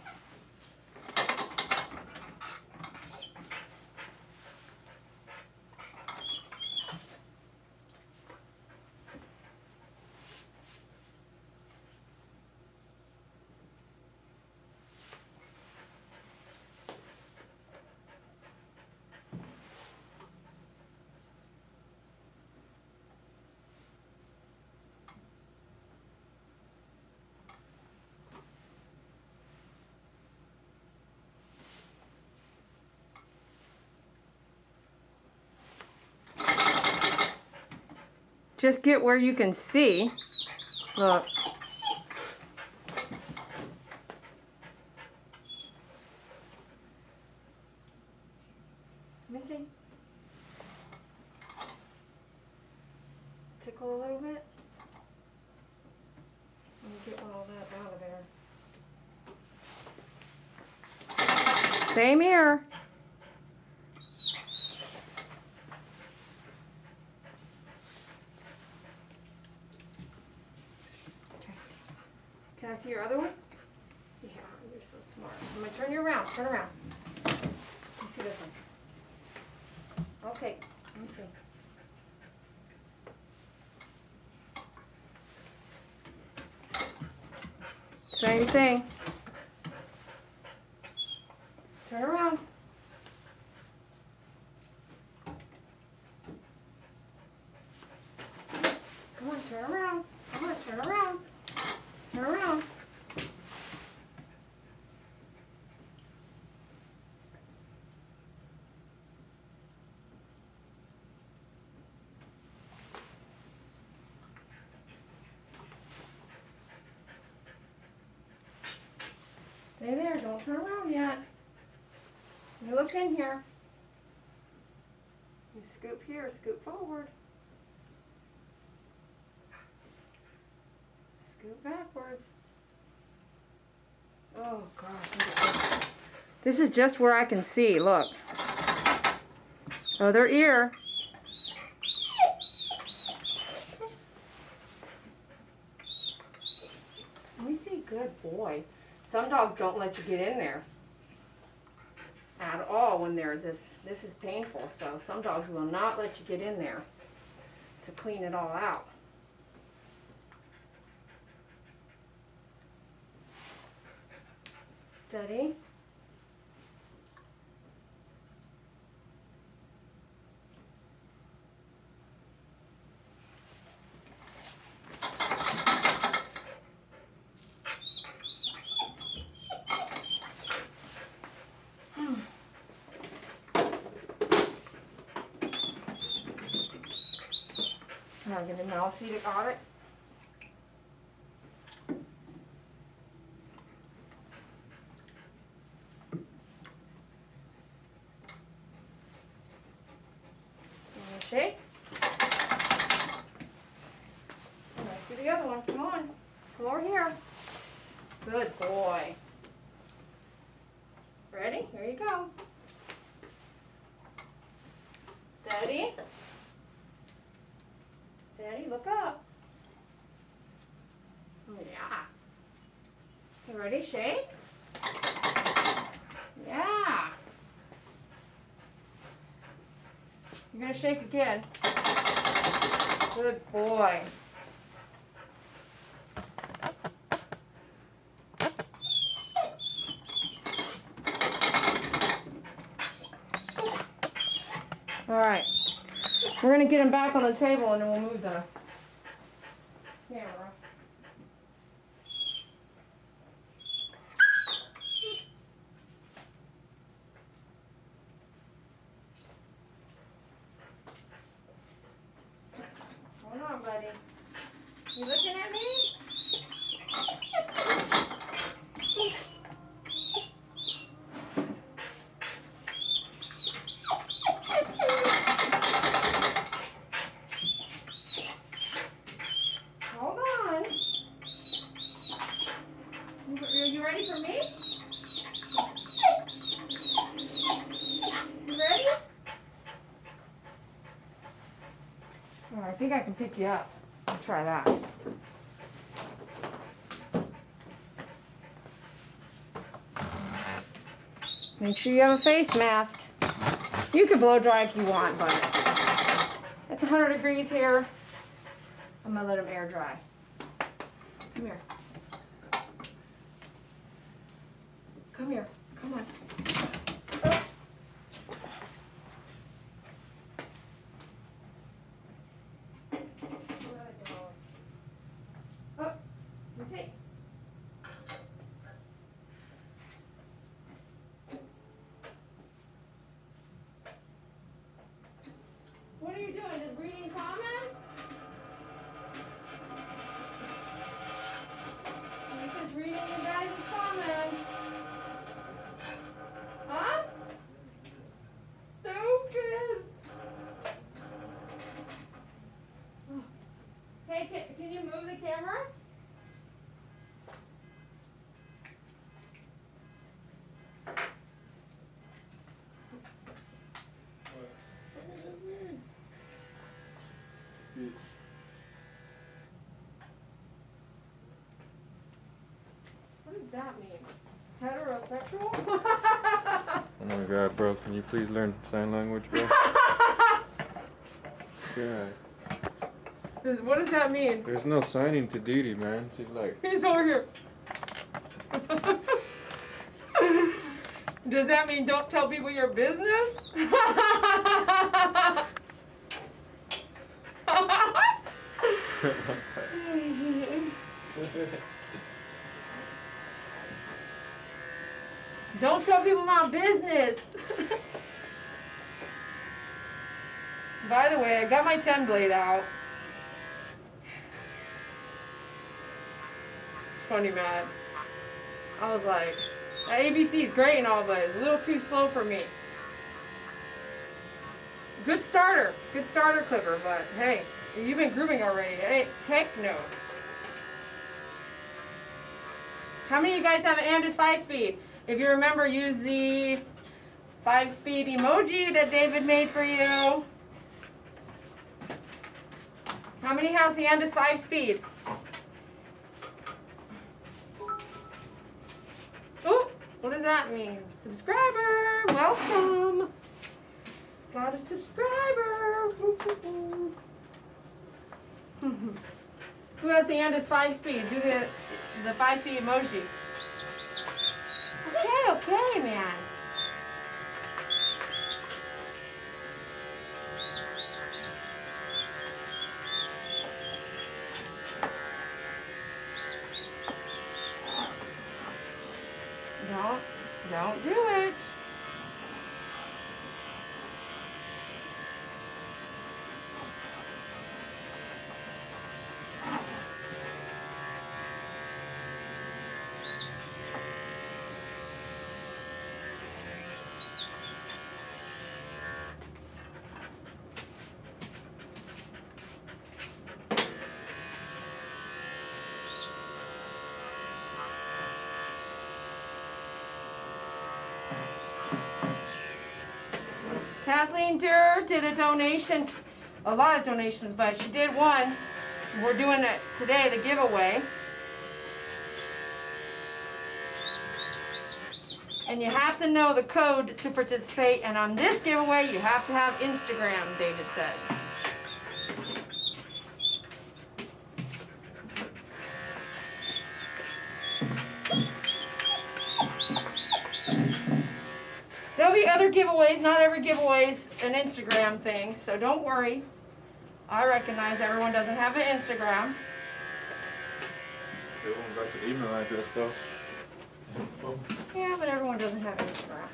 Just get where you can see. Look. Let me see. Tickle a little bit. Let me get all that out of there. Same here. Can I see your other one? Yeah, you're so smart. I'm gonna turn you around. Turn around. Let me see this one. Okay, let me see. Same thing. Turn around. Come on, turn around. Come on, turn around. Turn around. Stay there, don't turn around yet. You look in here. You scoop here, scoop forward. Scoop backwards. Oh gosh. This is just where I can see, look. Other ear. Let me see, good boy. Some dogs don't let you get in there at all when they're this is painful. So some dogs will not let you get in there to clean it all out. Steady. Now I'm going to mouth seat it on it. Shake. Let's do the other one. Come on. Come over here. Good boy. Ready? Here you go. Steady. Steady. Look up. Oh, yeah. You ready? Shake. Yeah. You're going to shake again. Good boy. All right. We're going to get him back on the table and then we'll move the camera. Hold on, buddy. You looking at me? Hold on. Are you ready for me? You ready? All right, I think I can pick you up. I'll try that. Make sure you have a face mask. You can blow dry if you want, but it's 100 degrees here. I'm gonna let them air dry. Come here. Come here. Come on. Oh. Oh, let me see. What are you doing? Just reading comments? that mean? Heterosexual? Oh my god, bro, can you please learn sign language, bro? God. What does that mean? There's no signing to Dee Dee, man. She's like, He's over here. Does that mean don't tell people your business? Don't tell people my business. By the way, I got my 10 blade out. It's funny, man. I was like, that ABC is great and all, but it's a little too slow for me. Good starter clipper, but hey, you've been grooming already. Hey, heck no. How many of you guys have an Andis 5-speed? If you remember, use the 5-speed emoji that David made for you. How many has the Andis 5-speed? Oh, what does that mean? Subscriber, welcome. Got a subscriber. Who has the Andis 5-speed? Do the 5-speed emoji. Okay, man. Don't do it. Kathleen Durr did a donation, a lot of donations, but she did one. We're doing it today, the giveaway. And you have to know the code to participate. And on this giveaway, you have to have Instagram, David said. There'll be other giveaways. Not every giveaway is an Instagram thing, so don't worry. I recognize everyone doesn't have an Instagram. everyone got your email address, though. Yeah, but everyone doesn't have Instagram.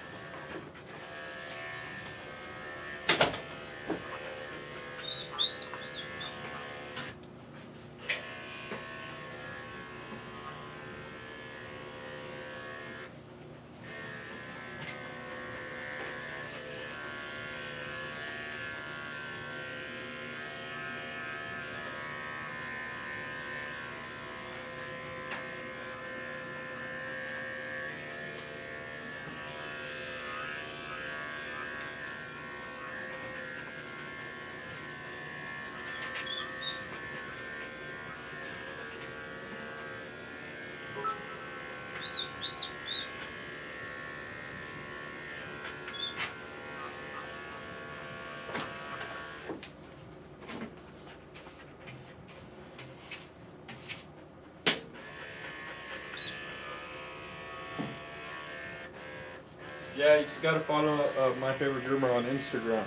Yeah, you just gotta follow My Favorite Groomer on Instagram.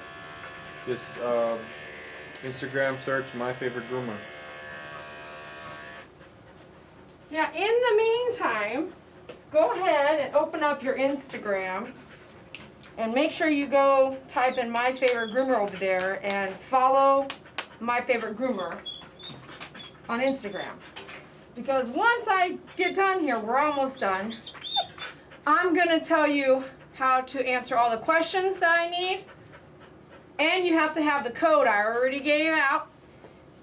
Just Instagram search My Favorite Groomer. Yeah, in the meantime, go ahead and open up your Instagram and make sure you go type in My Favorite Groomer over there and follow My Favorite Groomer on Instagram. Because once I get done here, we're almost done, I'm gonna tell you how to answer all the questions that I need. And you have to have the code I already gave out.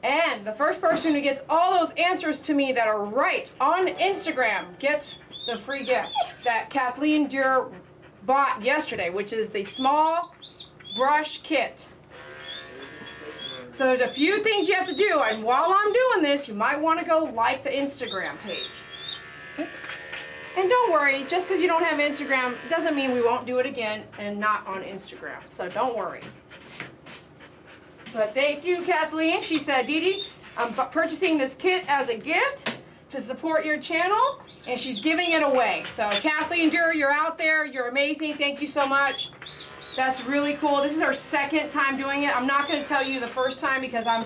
And the first person who gets all those answers to me that are right on Instagram gets the free gift that Kathleen Durr bought yesterday, which is the small brush kit. So there's a few things you have to do, and while I'm doing this, you might want to go like the Instagram page. And don't worry, just because you don't have Instagram doesn't mean we won't do it again and not on Instagram. So don't worry. But thank you, Kathleen. She said, Dee Dee, I'm purchasing this kit as a gift to support your channel, and she's giving it away. So Kathleen Durer, you're out there. You're amazing. Thank you so much. That's really cool. This is our second time doing it. I'm not going to tell you the first time because I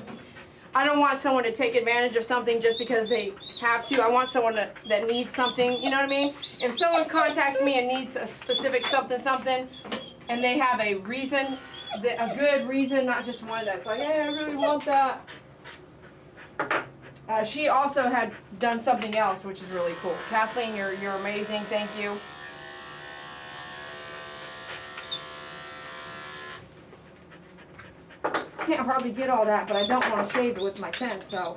don't want someone to take advantage of something just because they have to. I want someone that needs something, you know what I mean? If someone contacts me and needs a specific something, and they have a reason, a good reason, not just one that's like, hey, I really want that. She also had done something else, which is really cool. Kathleen, you're amazing. Thank you. Can't hardly get all that, but I don't want to shave it with my 10, so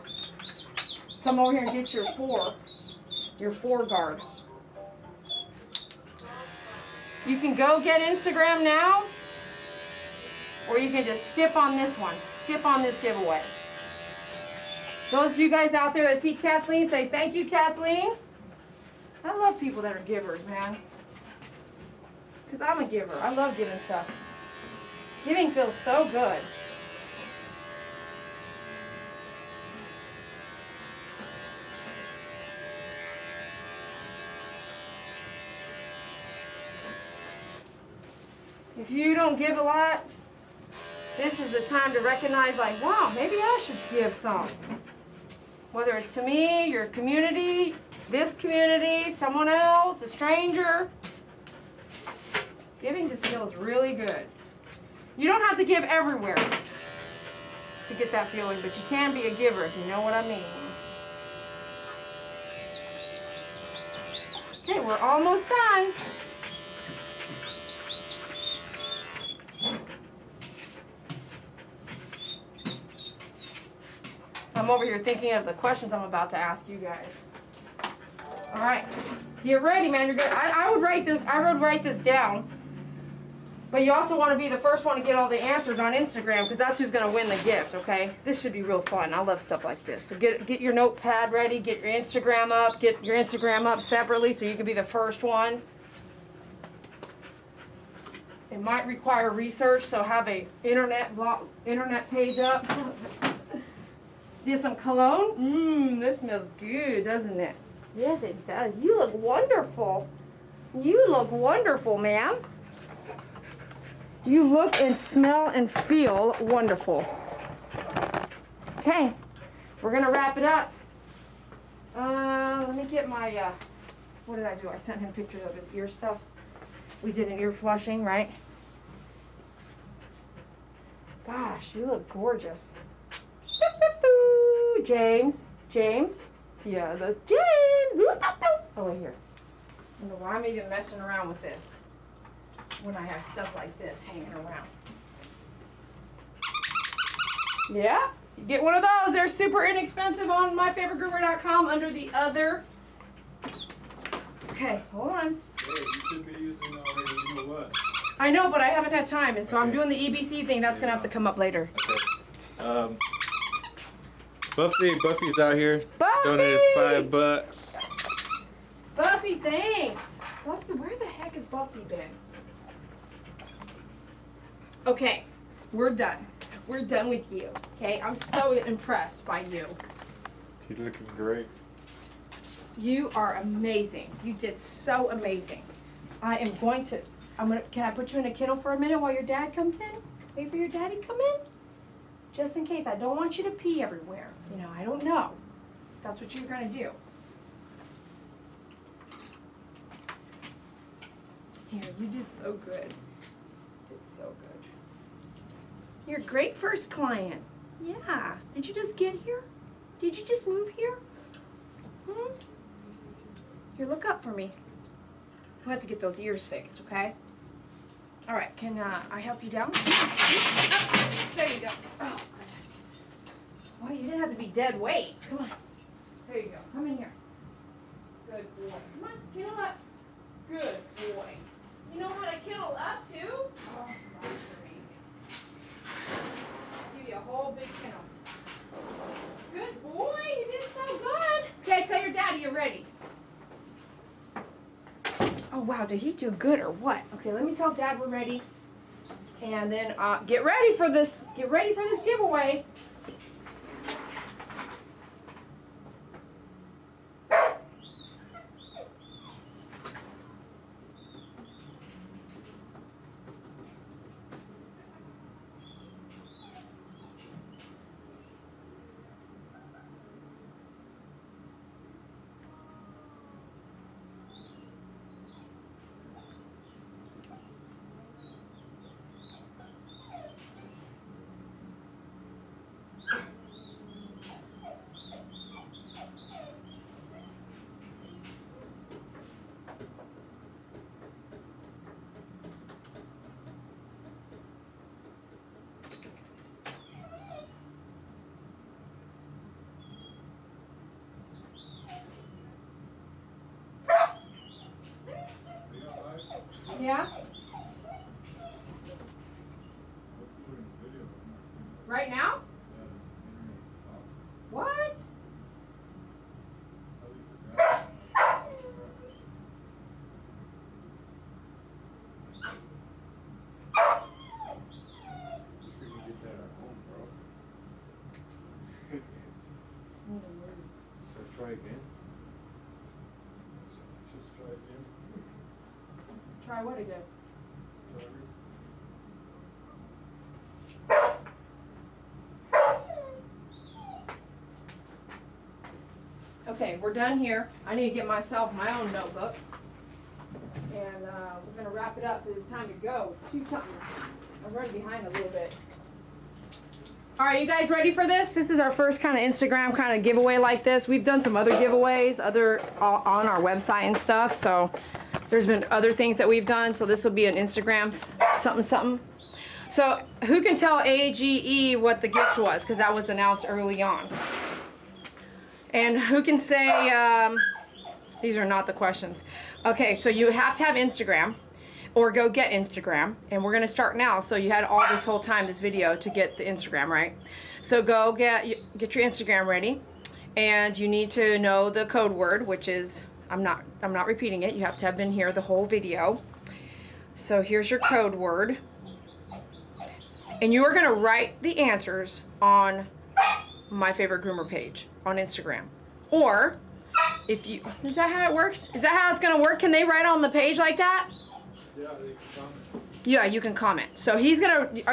come over here and get your four guard. You can go get Instagram now, or you can just skip on this one. Skip on this giveaway. Those of you guys out there that see Kathleen, say thank you, Kathleen. I love people that are givers, man. Because I'm a giver. I love giving stuff. Giving feels so good. If you don't give a lot, this is the time to recognize, like, wow, maybe I should give some. Whether it's to me, your community, this community, someone else, a stranger. Giving just feels really good. You don't have to give everywhere to get that feeling, but you can be a giver if you know what I mean. Okay, we're almost done. I'm over here thinking of the questions I'm about to ask you guys. All right, get ready, man. You're good. I would write this down, but you also want to be the first one to get all the answers on Instagram because that's who's gonna win the gift. Okay, this should be real fun. I love stuff like this. So get your notepad ready. Get your Instagram up. Get your Instagram up separately so you can be the first one. It might require research, so have a internet page up. Did some cologne? This smells good, doesn't it? Yes, it does. You look wonderful. You look wonderful, ma'am. You look and smell and feel wonderful. Okay, we're gonna wrap it up. Let me get my, what did I do? I sent him pictures of his ear stuff. We did an ear flushing, right? Gosh, you look gorgeous. James. Yeah, that's James. Oh, wait here. I don't know why I'm even messing around with this when I have stuff like this hanging around. Yeah, you get one of those. They're super inexpensive on myfavoritegroomer.com under the other. Okay, hold on. Hey, you should be using already, you know what? I know, but I haven't had time, and so I'm doing the EBC thing. That's gonna have to come up later. Okay. Buffy's out here. Buffy! Donated $5. Buffy, thanks. Buffy, where the heck has Buffy been? Okay, we're done. We're done with you. Okay, I'm so impressed by you. He's looking great. You are amazing. You did so amazing. Can I put you in a kennel for a minute while your dad comes in? Wait for your daddy to come in? Just in case. I don't want you to pee everywhere. You know, I don't know. That's what you're gonna do. Here, you did so good. Did so good. You're a great first client. Yeah. Did you just get here? Did you just move here? Here, look up for me. I have to get those ears fixed, okay? All right, can I help you down? There you go. Oh, goodness. Well, you didn't have to be dead weight. Come on. There you go. Come in here. Good boy. Come on, kennel up. Good boy. You know how to kennel up, too? Oh, gosh, you're amazing. I'll give you a whole big kennel. Good boy. You did so good. Okay, tell your daddy you're ready. wow, did he do good or what? Okay, let me tell Dad we're ready. And then get ready for this. Get ready for this giveaway. Yeah? Right now? What? Let's try again. Just try again. Try what again? Okay, we're done here. I need to get myself my own notebook. And we're gonna wrap it up because it's time to go. It's 2-something. I'm running behind a little bit. All right, you guys ready for this? This is our first kind of Instagram kind of giveaway like this. We've done some other giveaways on our website and stuff. So there's been other things that we've done. So this will be an Instagram something. So who can tell AGE what the gift was? Because that was announced early on. And who can say, these are not the questions. Okay, so you have to have Instagram or go get Instagram. And we're gonna start now. So you had all this whole time, this video, to get the Instagram, right? So go get your Instagram ready. And you need to know the code word, which is, I'm not repeating it. You have to have been here the whole video. So here's your code word. And you are gonna write the answers on My Favorite Groomer page on Instagram. Or if you, is that how it works? Is that how it's gonna work? Can they write on the page like that? Yeah, they can comment. Yeah, you can comment. So are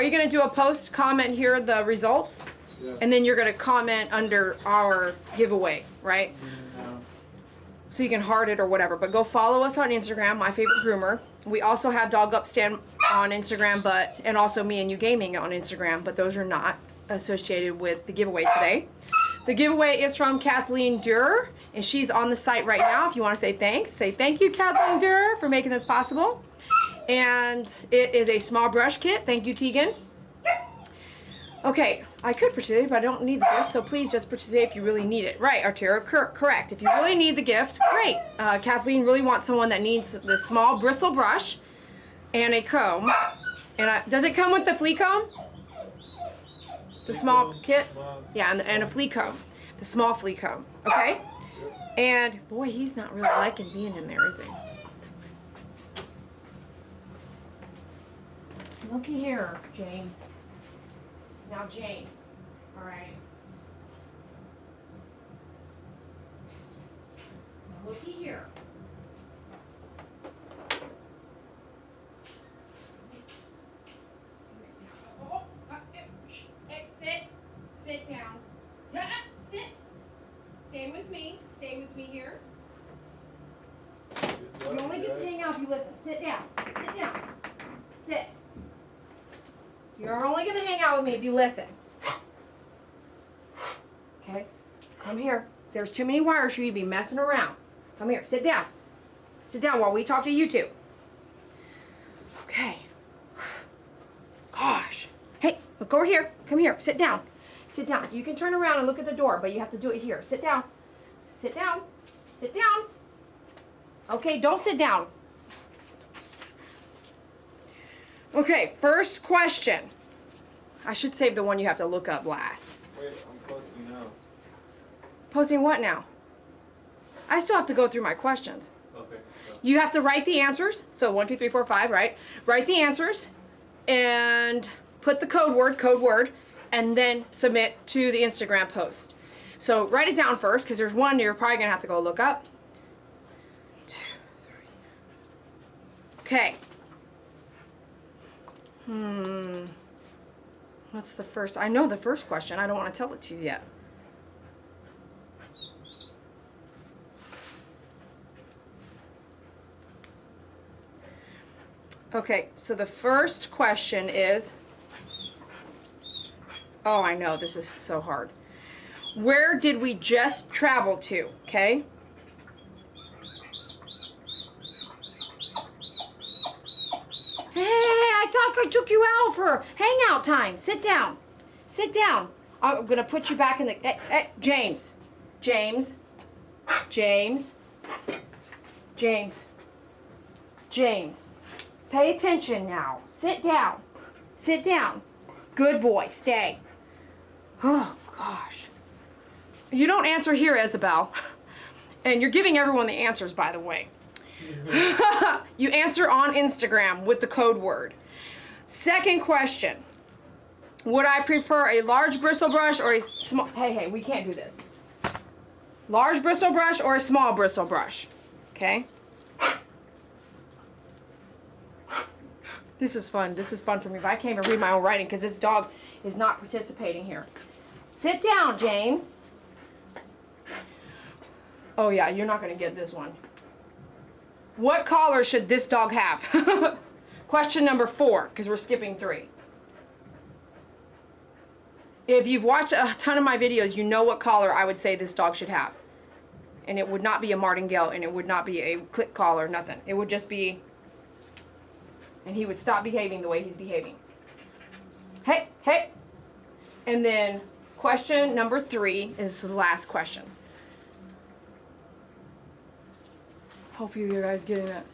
you gonna do a post, comment here the results? Yeah. And then you're gonna comment under our giveaway, right? No. So you can heart it or whatever, but go follow us on Instagram, My Favorite Groomer. We also have Dog Upstand on Instagram, and also Me and You Gaming on Instagram, but those are not associated with the giveaway today. The giveaway is from Kathleen Durr, and she's on the site right now. If you want to say thanks, say thank you, Kathleen Durr, for making this possible. And it is a small brush kit. Thank you, Tegan. Okay, I could participate, but I don't need the gift, so please just participate if you really need it. Right, Arturo, correct. If you really need the gift, great. Kathleen really wants someone that needs the small bristle brush and a comb. And does it come with the flea comb? The small kit? Yeah, and a flea comb. The small flea comb, okay? And, boy, he's not really liking being in there, is he? Looky here, James. Now, James, all right. Now, looky here. Oh, hey, sit down. Sit. Stay with me here. You only get to hang out if you listen. Sit down. Sit. You're only going to hang out with me if you listen. Okay? Come here. There's too many wires for you to be messing around. Come here. Sit down. Sit down while we talk to you two. Okay. Gosh. Hey, look over here. Come here. Sit down. Sit down. You can turn around and look at the door, but you have to do it here. Sit down. Sit down. Sit down. Okay, don't sit down. Okay, first question. I should save the one you have to look up last. Wait, I'm posting now. Posting what now? I still have to go through my questions. Okay. You have to write the answers. So 1, 2, 3, 4, 5, right? Write the answers and put the code word, and then submit to the Instagram post. So write it down first, because there's one you're probably gonna have to go look up. 2, 3. Okay. What's the first? I know the first question. I don't want to tell it to you yet. Okay, so the first question is, oh, I know, this is so hard. Where did we just travel to? Okay. Hey, I thought I took you out for hangout time. Sit down. Sit down. I'm going to put you back in the... Hey, James. James. James. James. James. Pay attention now. Sit down. Sit down. Good boy. Stay. Oh, gosh. You don't answer here, Isabel. And you're giving everyone the answers, by the way. You answer on Instagram with the code word. Second question. Would I prefer a large bristle brush or a small... Hey, we can't do this. Large bristle brush or a small bristle brush? Okay. This is fun. This is fun for me. But I can't even read my own writing because this dog is not participating here. Sit down, James. Oh, yeah, you're not going to get this one. What collar should this dog have? Question number 4, because we're skipping 3. If you've watched a ton of my videos, you know what collar I would say this dog should have. And it would not be a martingale, and it would not be a click collar, nothing. It would just be... And he would stop behaving the way he's behaving. Hey, hey. And then question number 3 is the last question. Hope you guys getting that.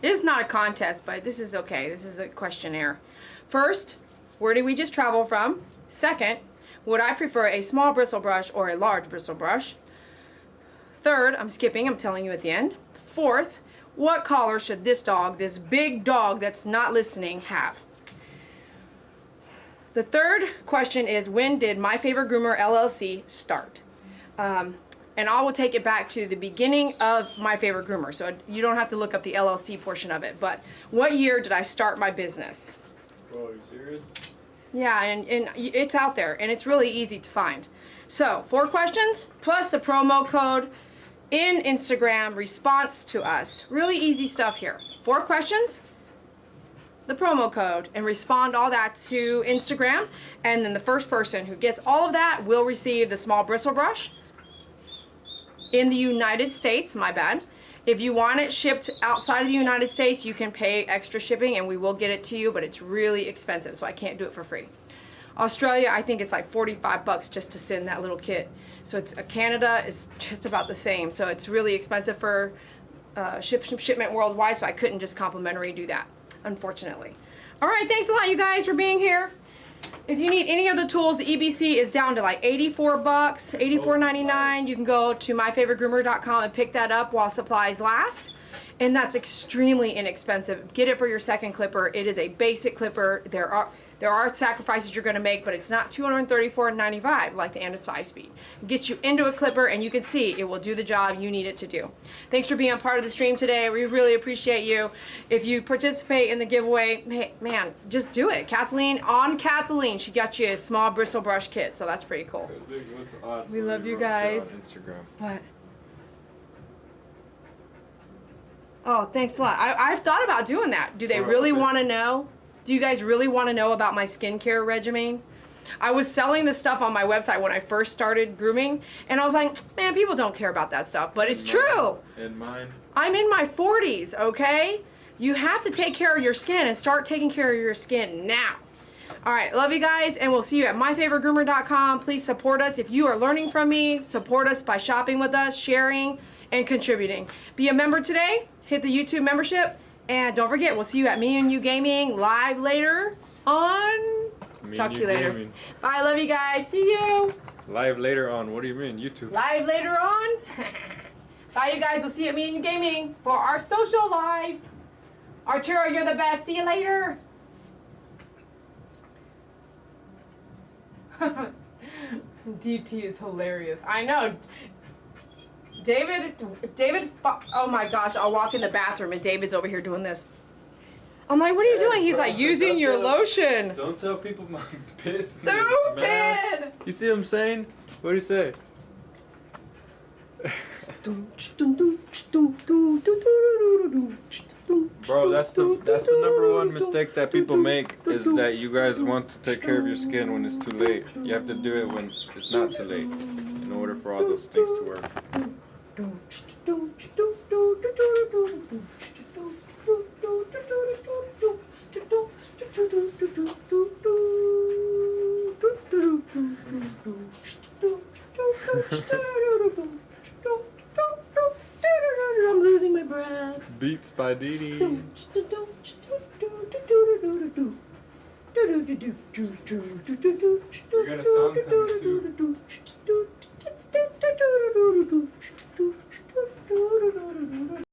It is not a contest, but this is okay. This is a questionnaire. First, where did we just travel from? Second, would I prefer a small bristle brush or a large bristle brush? Third, I'm skipping, I'm telling you at the end. Fourth, what collar should this dog, this big dog that's not listening, have? The third question is, when did My Favorite Groomer LLC start? And I will take it back to the beginning of My Favorite Groomer. So you don't have to look up the LLC portion of it. But what year did I start my business? Bro, are you serious? Yeah, and it's out there. And it's really easy to find. So 4 questions plus the promo code in Instagram response to us. Really easy stuff here. 4 questions, the promo code, and respond all that to Instagram. And then the first person who gets all of that will receive the small bristle brush. In the United States, my bad. If you want it shipped outside of the United States, you can pay extra shipping and we will get it to you, but it's really expensive, so I can't do it for free. Australia, I think it's like $45 just to send that little kit. So it's Canada is just about the same. So it's really expensive for shipment worldwide, so I couldn't just complimentary do that, unfortunately. All right, thanks a lot, you guys, for being here. If you need any of the tools, the EBC is down to like $84, $84.99. You can go to myfavoritegroomer.com and pick that up while supplies last. And that's extremely inexpensive. Get it for your second clipper. It is a basic clipper. There are sacrifices you're going to make, but it's not $234.95 like the Andis 5-speed. It gets you into a clipper, and you can see it will do the job you need it to do. Thanks for being a part of the stream today. We really appreciate you. If you participate in the giveaway, man, just do it. Kathleen, she got you a small bristle brush kit, so that's pretty cool. We love you guys. On Instagram. What? Oh, thanks a lot. I've thought about doing that. Do they really want to know? Do you guys really want to know about my skincare regimen? I was selling this stuff on my website when I first started grooming, and I was like, man, people don't care about that stuff, but it's true. And mine. I'm in my 40s, okay? You have to take care of your skin and start taking care of your skin now. All right, love you guys, and we'll see you at myfavoritegroomer.com. Please support us. If you are learning from me, support us by shopping with us, sharing, and contributing. Be a member today. Hit the YouTube membership. And don't forget, we'll see you at Me and You Gaming live later on... Talk to you later. Gaming. Bye, love you guys. See you. Live later on, what do you mean? YouTube. Live later on? Bye, you guys. We'll see you at Meeting and Gaming for our social life. Arturo, you're the best. See you later. DT is hilarious. I know. David, oh my gosh, I'll walk in the bathroom and David's over here doing this. I'm like, what are you doing? He's like, using your lotion. Don't tell people my business. Stupid! You see what I'm saying? What do you say? Bro, that's the number one mistake that people make is that you guys want to take care of your skin when it's too late. You have to do it when it's not too late in order for all those things to work. I'm losing my breath. Beats by Dee Dee. You're got a song coming too.